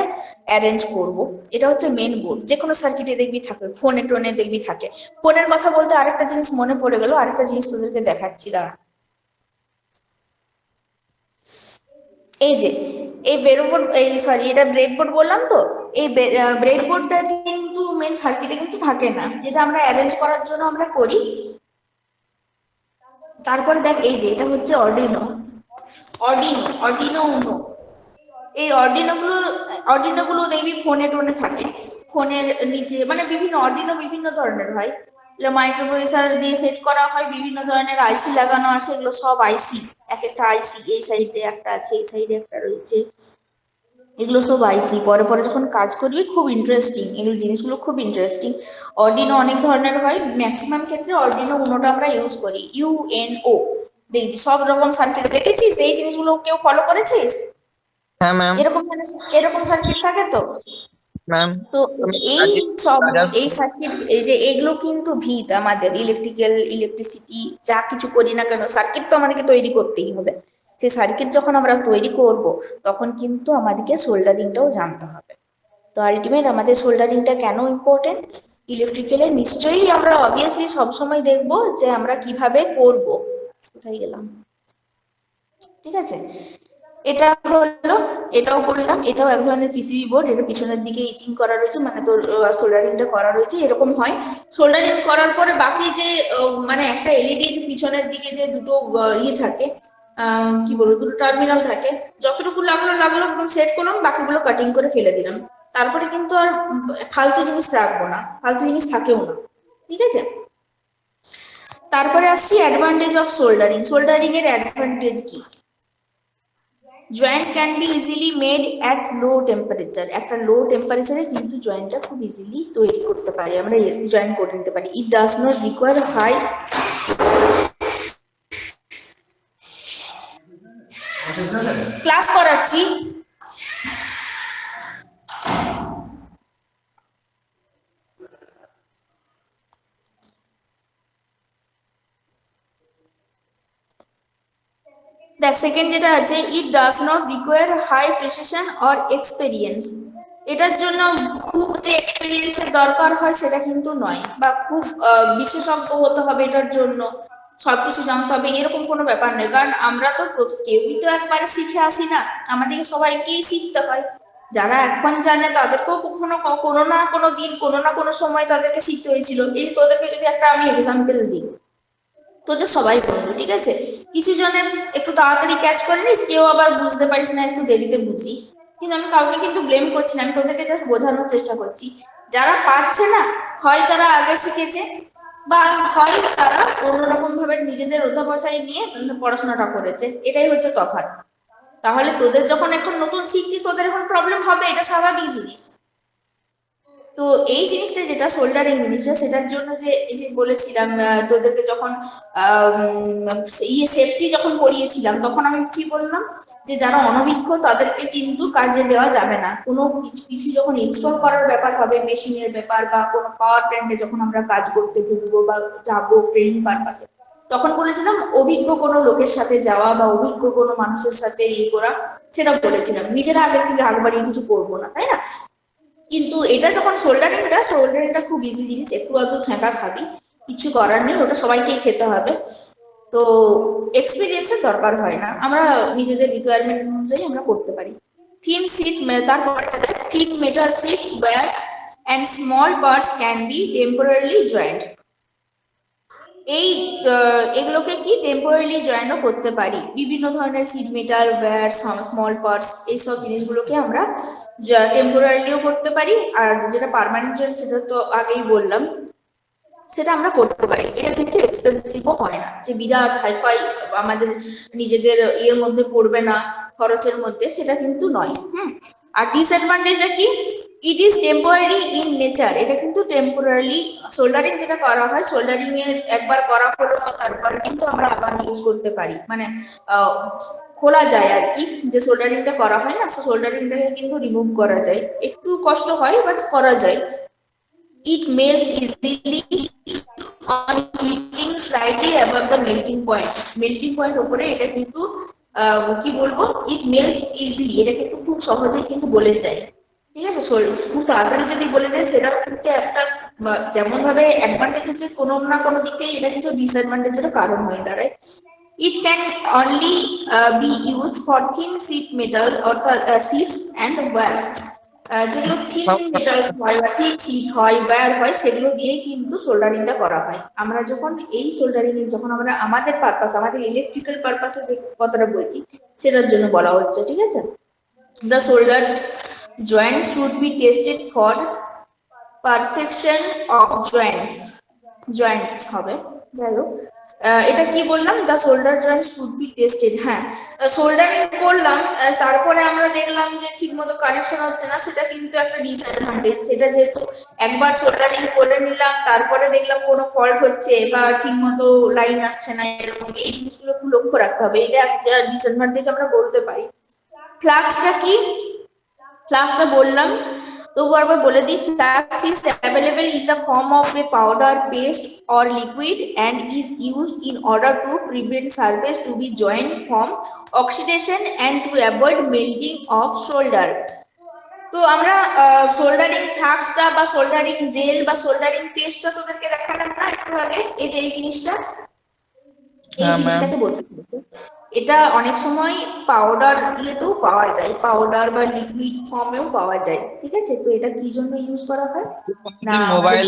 অ্যারেঞ্জ করব। এটা হচ্ছে মেন বোর্ড, যে কোনো সার্কিটে দেখবি থাকে, ফোনে টোনে দেখবি থাকে। ফোনের কথা বলতে আরেকটা জিনিস মনে পড়ে গেল, আরেকটা জিনিস তোদেরকে দেখাচ্ছি, দাঁড়া। এই যে এই বেরো বোর্ড, এই সরি, এটা ব্রেড বোর্ড বললাম তো, এই ব্রেড বোর্ডটা কিন্তু মেন সার্কিটে কিন্তু থাকে না, যেটা আমরা অ্যারেঞ্জ করার জন্য আমরা করি। তারপরে দেখ এই যে এটা হচ্ছে অর্ডিনো উনো। এই অর্ডিনো গুলো দেখবি ফোনে টোনে থাকে, ফোনের নিচে মানে বিভিন্ন অর্ডিনো বিভিন্ন ধরনের হয়, মাইক্রো প্রসেসর দিয়ে সেট করা হয়, বিভিন্ন ধরনের আইসি লাগানো আছে, এগুলো সব আইসি, এক একটা আইসি, এই সাইডে একটা আছে, এই সাইডে একটা রয়েছে, এগুলো সব আইসি। পরে পরে যখন কাজ করবি খুব ইন্টারেস্টিং, এগুলো জিনিসগুলো খুব ইন্টারেস্টিং। অর্ডিনো অনেক ধরনের হয়, ম্যাক্সিমাম ক্ষেত্রে অর্ডিনো উনোটা আমরা ইউজ করি, ইউএনও। দেখবি সব রকম সার্কিট দেখেছিস, এই জিনিসগুলো কেউ ফলো করেছিস? হ্যাঁ ম্যাম। এরকম সার্কিট থাকে তো। ম্যাম তো এই সব এই সার্কিট, এই যে এগুলো কিন্তু ভিত আমাদের ইলেকট্রিসিটি যা কিছু করি না কেন, সার্কিট তো আমাদেরকে তৈরি করতেই হবে। সেই সার্কিট যখন আমরা তৈরি করব তখন কিন্তু আমাদেরকে সোল্ডারিংটাও জানতে হবে। তো আলটিমেট আমাদের সোল্ডারিংটা কেন ইম্পর্টেন্ট, ইলেকট্রিক্যালে নিশ্চয়ই আমরা অবভিয়াসলি সবসময় দেখবো যে আমরা কিভাবে করব। কোথায় গেলাম, ঠিক আছে, এটা হলো, এটাও করলাম, এটাও এক ধরনের পিসিবি বোর্ড, এটা পিছনের দিকে ইচিং করা রয়েছে, মানে তোর সোল্ডারিংটা করা রয়েছে, এরকম হয়। সোল্ডারিং করার পরে বাকি যে মানে একটা এলইডির পিছনের দিকে যে দুটো ইয়ে থাকে, কি বলবো, দুটো টার্মিনাল থাকে, যতটুকু লাগলো একদম সেট করলাম, বাকিগুলো কাটিং করে ফেলে দিলাম। তারপরে কিন্তু আর ফালতু জিনিস রাখবো না, ফালতু জিনিস থাকেও না, ঠিক আছে। তারপরে আসছি অ্যাডভান্টেজ অফ সোল্ডারিং। সোল্ডারিং এর অ্যাডভান্টেজ কি? Joint can be easily made at low temperature. একটা লো টেম্পারেচারে কিন্তু জয়েন্টটা খুব ইজিলি তৈরি করতে পারি, আমরা জয়েন্ট করে নিতে পারি। It does not require high class করাচ্ছি। দেখ সেকেন্ড যেটা আছে, it does not require high precision or experience. এটার জন্য খুব যে এক্সপেরিয়েন্সের দরকার হয় সেটা কিন্তু নয়, বা খুব বিশেষজ্ঞ হতে হবে এটার জন্য, সবকিছু জানতে হবে এরকম কোনো ব্যাপার নেই। কারণ আমরা তো কেউই তো একবারে শিখে আসি না, আমাদেরকে সবাইকেই শিখতে হয়। যারা এখন জানে তাদেরকেও কখনো কোনো না কোনো দিন কোনো না কোনো সময় তাদেরকে শিখতে হয়েছিল। এই তোদেরকে যদি একটা আমি এক্সাম্পল দিই, তোদের সবাই বন্ধু, ঠিক আছে, কিছু জনে একটু তাড়াতাড়ি ক্যাচ করে নিস, কেউ আবার বুঝতে পারিস না, একটু দেরিতে বুঝিস। কিন্তু আমি কাউকে কিন্তু ব্লেম করছি না, আমি তোদেরকে জাস্ট বোঝানোর চেষ্টা করছি। যারা পারছে না, হয় তারা আগে শিখেছে, বা হয় তারা অন্যরকম ভাবে নিজেদের অধ্যাবসায় নিয়ে পড়াশোনাটা করেছে, এটাই হচ্ছে তফাৎ। তাহলে তোদের যখন এখন নতুন শিখছিস তোদের এখন প্রবলেম হবে, এটা স্বাভাবিক জিনিস। তো এই জিনিসটা যেটা সোল্ডারিং জিনিসটা, সেটার জন্য যে এই যে বলেছিলাম তোদেরকে যখন সেফটি যখন পড়িয়েছিলাম, তখন আমি কি বললাম যে যারা অনভিজ্ঞ তাদেরকে কিন্তু কাজে দেওয়া যাবে না। কোনো কিছু যখন ইনস্টল করার ব্যাপার হবে, মেশিনের ব্যাপার বা কোনো পাওয়ার প্ল্যান্টে যখন আমরা কাজ করতে ঢুকবো বা যাবো ট্রেনিং পারপাসে, তখন বলেছিলাম অভিজ্ঞ কোনো লোকের সাথে যাওয়া বা অভিজ্ঞ কোনো মানুষের সাথে ইয়ে করা, সেটা বলেছিলাম। নিজেরা আগে থেকে আগ বাড়িয়ে কিছু করবো না, তাই না? কিন্তু এটা যখন সোল্ডারিংটা খুব ইজি জিনিস, একটু আধটু ছ্যাঁকা খাবি, কিছু করার নেই, ওটা সবাইকেই খেতে হবে। তো এক্সপিরিয়েন্সের দরকার হয় না, আমরা নিজেদের রিকোয়ারমেন্ট অনুযায়ী আমরা করতে পারি। থিন সিট, তারপরে thin metal sheets wires and small parts can be temporarily joint. এই এগুলোকে কি টেম্পোরারিলি জয়েন্টও করতে পারি, বিভিন্ন ধরনের sheet metal wire small parts, এইসব জিনিসগুলোকে আমরা টেম্পোরারিলিও করতে পারি। আর যেটা পার্মানেন্ট জয়েন্ট সেটা তো আগেই বললাম, সেটা আমরা করতে পারি। এটা কিন্তু এক্সপেন্সিভও হয় না, যে বিরাট হাইফাই আমাদের নিজেদের ইয়ের মধ্যে পড়বে না, খরচের মধ্যে, সেটা কিন্তু নয়। আর ডিসঅ্যাডভান্টেজটা কি? It is temporary in nature. এটা কিন্তু টেম্পোরারি, সোল্ডারিং যেটা করা হয়, সোল্ডারিং এর একবার করা হলো তারপর কিন্তু আমরা আবার ইউজ করতে পারি, মানে খোলা যায় আর কি। যে সোল্ডারিংটা করা হয় না, সোল্ডারিংটাকে কিন্তু রিমুভ করা যায়, একটু কষ্ট হয় বাট করা যায়। It melts easily on heating slightly above the melting point. Melting point উপরে এটা কিন্তু কি বলবো, it melts easily, এটা কিন্তু খুব সহজেই কিন্তু গলে যায়, ঠিক আছে। খুব তাড়াতাড়ি যদি গলে যায়, সেটা কিন্তু একটা যেমন ভাবে অ্যাডভান্টেজ হচ্ছে, কোনো না কোনো দিকে এটা কিন্তু ডিসঅ্যাডভান্টেজের কারণ হয়ে দাঁড়ায়। It can only be used for thin sheet metal or sheets and wire. যেগুলো থিন মেটাল হয় বা ঠিক হিট হয় ওয়্যার হয় সেগুলো দিয়েই কিন্তু সোল্ডারিংটা করা হয়। আমরা যখন এই সোল্ডারিং যখন আমরা আমাদের পারপাস আমাদের ইলেকট্রিক্যাল পারপাসে যে কথাটা বলছি সেটার জন্য বলা হচ্ছে, ঠিক আছে। The soldered joint should be tested for perfection of joints হবে, যাই হোক। এটা কি বললাম, the solder joint should be tested. হ্যাঁ, সোল্ডারিং করলাম, তারপরে আমরা দেখলাম যে ঠিক মতো কানেকশন হচ্ছে না, সেটা কিন্তু একটা ডিসঅ্যাডভান্টেজ। সেটা যেহেতু একবার সোল্ডারিং করে নিলাম, তারপরে দেখলাম কোনো ফল্ট হচ্ছে বা ঠিক মতো লাইন আসছে না, এরকম এই জিনিসগুলো একটু লক্ষ্য রাখতে হবে। এটা একটা ডিসঅ্যাডভান্টেজ আমরা বলতে পারি। ফ্লাক্সটা কি, ফ্লাক্সটা বললাম, তবু আবার বলে দিই। Flux is available in the form of a powder, paste or liquid and is used in order to prevent surface to be joint from oxidation and to avoid melting of solder. তো আমরা soldering ফ্লাক্সটা বা soldering jail বা soldering পেস্টটা তোদেরকে দেখালাম না একটু আগে, এই যে এই জিনিসটা, এই জিনিসটাকে বলতে হবে। এটা অনেক সময় পাউডার দিয়েও পাওয়া যায়, পাউডার বা লিকুইড ফর্মেও পাওয়া যায়, ঠিক আছে। তো এটা কি জন্য ইউজ করা হয় না, মোবাইল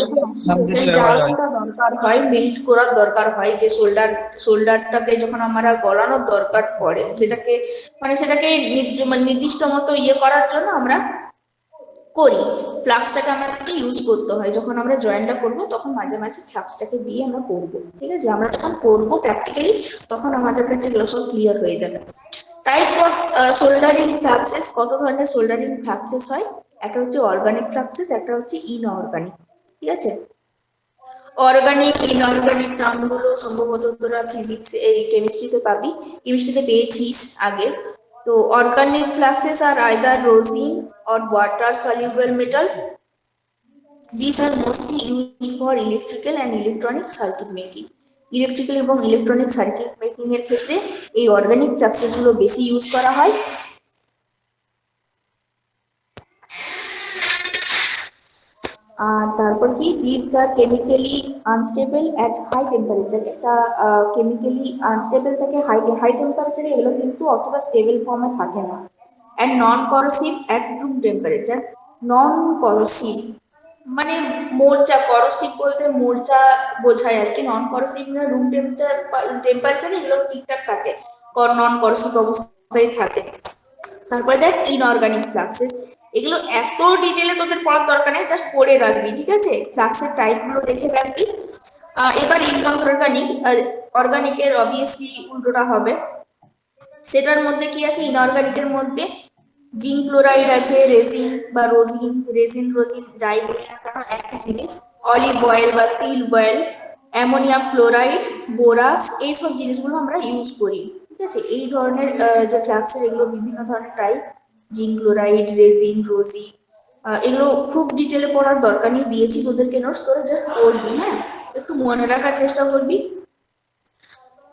দরকার হয়, মেল্ট করার দরকার হয়, যে শোল্ডারটাকে যখন আমরা গলানোর দরকার পড়ে, সেটাকে সেটাকে নির্দিষ্ট মতো করার জন্য আমরা করি। ফ্লাক্সটাকে আমাদেরকে ইউজ করতে হয় যখন আমরা জয়েন্টটা করবো, তখন মাঝে মাঝে ফ্লাক্সটাকে দিয়ে আমরা করবো, ঠিক আছে। আমরা যখন করবো প্র্যাকটিক্যালি তখন আমাদের কাছে এগুলো সব ক্লিয়ার হয়ে যাবে। টাইপ অফ সোল্ডারিং ফ্লাক্সেস, কত ধরনের সোল্ডারিং ফ্লাক্সেস হয়? একটা হচ্ছে অর্গানিক ফ্লাক্সেস, একটা হচ্ছে ইনঅর্গানিক, ঠিক আছে। অর্গানিক ইনঅর্গানিক টার্মগুলো সম্ভবত তোরা ফিজিক্স এই কেমিস্ট্রিতে পাবি, কেমিস্ট্রিতে পেয়েছিস আগে। তো organic fluxes are either resin or water soluble metal. These are mostly used for electrical and electronic circuit making. Electrical এবং ইলেকট্রনিক সার্কিট মেকিং এর ক্ষেত্রে এই অর্গানিক ফ্লাক্সেস গুলো বেশি ইউজ করা হয়। আর তারপর কি, these are chemically unstable at high temperature. এটা কেমিক্যালি আনস্টেবল থাকে হাই টেম্পারেচারে, এগুলো কিন্তু অতটা স্টেবল ফর্মে থাকে না। and non corrosive at room temperature. Non corrosive মানে মোর্চা, করসিভ বলতে মোর্চা বোঝায় আর কি। নন করসিভ মানে রুম টেম্পারেচারে এগুলো ঠিকঠাক থাকে, নন করসিভ অবস্থায় থাকে। তারপরে দেখ ইনঅর্গানিক ফ্লাক্সেস, এগুলো এত ডিটেলে তোদের পড়ার দরকার নেই, জাস্ট পড়ে রাখবি, ঠিক আছে। ফ্লাক্সের টাইপগুলো দেখে রাখবি। এবার ইনঅর্গানিক, অর্গানিকের অবভিয়াসলি উল্টোটা হবে। সেটার মধ্যে কি আছে, ইনঅর্গানিকের মধ্যে জিঙ্ক ক্লোরাইড আছে, রেজিন বা রোজিন, রোজিন যাই বলি না কেন একই জিনিস, অলিভ অয়েল বা তিল অয়েল, অ্যামোনিয়াম ক্লোরাইড, বোরাক্স, এইসব জিনিসগুলো আমরা ইউজ করি, ঠিক আছে। এই ধরনের যে ফ্লাক্সের এগুলো বিভিন্ন ধরনের type, zinc chloride, resin, rosin, এগুলো খুব ডিটেলে পড়ার দরকার নেই, দিয়েছি তোদেরকে নোটস, তোরা জাস্ট পড়বি, হ্যাঁ, একটু মনে রাখার চেষ্টা করবি।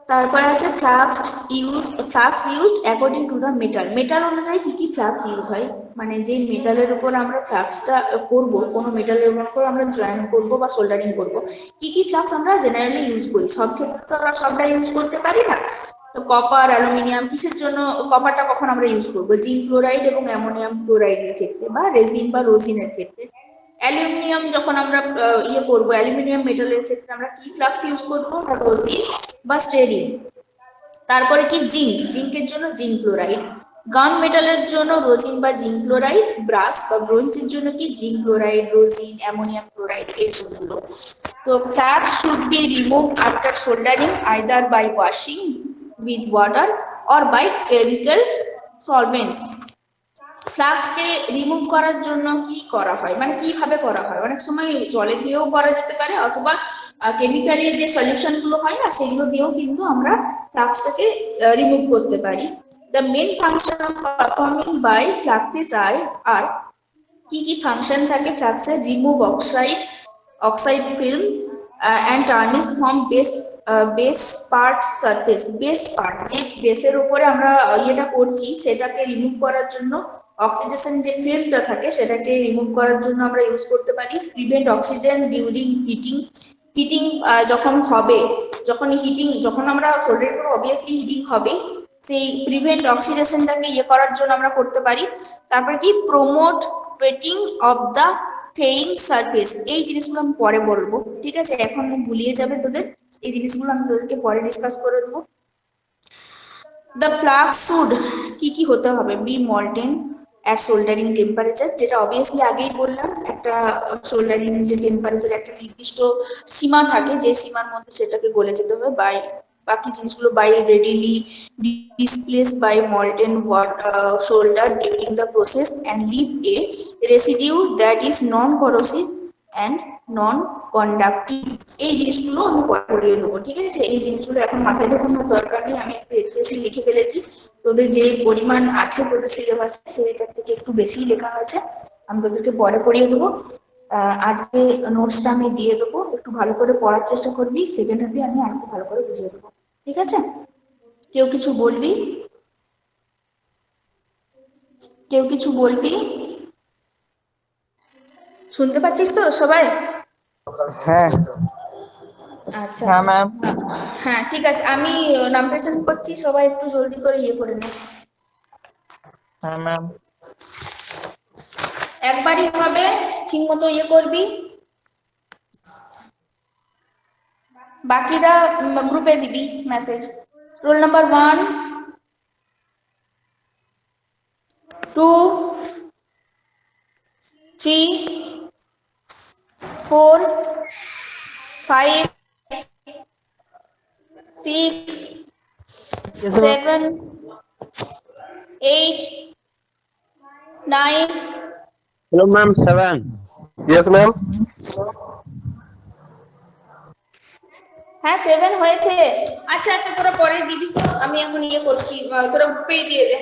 তারপরে আছে flux used according to the metal অনুযায়ী কি কি ফ্লাক্স ইউজ হয়, মানে যে মেটালের উপর আমরা ফ্লাক্সটা করব, কোনো মেটালের উপর আমরা জয়েন করব বা সোল্ডারিং করব, কি কি ফ্লাক্স আমরা জেনারেলি ইউজ করি। সব ক্ষেত্রে তো আমরা সবটা ইউজ করতে পারি না। তো কপার, অ্যালুমিনিয়াম, কিসের জন্য কপারটা কখন আমরা ইউজ করব, জিঙ্ক ক্লোরাইড এবং অ্যামোনিয়াম ক্লোরাইডের ক্ষেত্রে, বা রেজিন বা রোজিনের ক্ষেত্রে। অ্যালুমিনিয়াম যখন আমরা করবো, অ্যালুমিনিয়াম মেটালের ক্ষেত্রে আমরা কি ফ্লাক্স ইউজ করবো, রোজিন বা স্টেরিন। তারপরে কি জিঙ্কের জন্য জিঙ্ক ক্লোরাইড, গান মেটালের জন্য রোজিন বা জিঙ্ক ক্লোরাইড, ব্রাস বা ব্রোঞ্জের জন্য কি zinc chloride, rosin, ammonium chloride, এসবগুলো। তো flux should be remove after soldering either by washing with water or by chemical solvents. ফ্লাক্সকে রিমুভ করার জন্য কি করা হয়, মানে কিভাবে করা হয়, অনেক সময় জলে দিয়েও করা যেতে পারে, অথবা কেমিক্যালি যে সলিউশন গুলো হয় না সেগুলো দিয়েও কিন্তু আমরা ফ্লাক্সটাকে রিমুভ করতে পারি। The main function of performing by fluxes আর কি কি ফাংশন থাকে ফ্লাক্সের, remove oxide film and tarnish from base part surface. Base part, যে বেসের উপরে আমরা ইয়েটা করছি সেটাকে রিমুভ করার জন্য, অক্সিডেশন যে ফিল্মটা থাকে সেটাকে রিমুভ করার জন্য আমরা ইউজ করতে পারি। প্রিভেন্ট অক্সিডেন্ট ডিউরিং হিটিং যখন হবে, যখন আমরা সোল্ডারিং করব অবভিয়াসলি হিটিং হবে, সেই প্রিভেন্ট অক্সিডেশনটাকে করার জন্য আমরা করতে পারি। তারপরে কি promote wetting of the faying surface. এই জিনিসগুলো আমি পরে বলবো, ঠিক আছে? এখন ভুলিয়ে যাবে তোদের, এই জিনিসগুলো আমি তোদেরকে পরে ডিসকাস করে দেবো। দ্য ফ্লাক্স শুড কি কি হতে হবে? Be molten at soldering temperature, যেটা অবভিয়াসলি আগেই বললাম, একটা সোল্ডারিং যে টেম্পারেচার একটা নির্দিষ্ট সীমা থাকে, যে সীমার মধ্যে সেটাকে গলে যেতে হবে। বাই বাকি জিনিসগুলো by readily displace by molten solder during the process and leave a residue that is non corrosive and non conductive. এই জিনিসগুলো আমি পড়িয়ে দেবো, ঠিক আছে? এই জিনিসগুলো এখন মাথায় ঢোকানোর দরকার নেই, আমি একটু এক্সেসে লিখে ফেলেছি। তোদের যে পরিমাণ আছে তোদের সিলেবাসে সেটার থেকে একটু বেশি লেখা হয়েছে, আমি তোদেরকে পরে পড়িয়ে দেবো। আজকে নোটসটা আমি দিয়ে দেবো, একটু ভালো করে পড়ার চেষ্টা করবি, সেকেন্ড হাফে আমি আরেকটু ভালো করে বুঝিয়ে দেবো, ঠিক আছে? কেউ কিছু বলবি? কেউ কিছু বলবি? শুনতে পাচ্ছিস তো সবাই? হ্যাঁ আচ্ছা, হ্যাঁ ম্যাম। হ্যাঁ ঠিক আছে, আমি নাম প্রেজেন্ট করছি, সবাই একটু জলদি করে ইয়ে করে নে। হ্যাঁ ম্যাম। একবারই হবে, ঠিক মতো ইয়ে করবি, বাকিরা গ্রুপে দিবি message. Roll number 1, 2, 3, 4, 5, 6, 7, 8, 9। Hello, ma'am. 7. Yes, ma'am. হ্যাঁ 7 হয়েছে। আচ্ছা আচ্ছা, তোরা পরে দিবি তো, আমি এখন ইয়ে করছি, তোরা গ্রুপেই দিয়ে দে।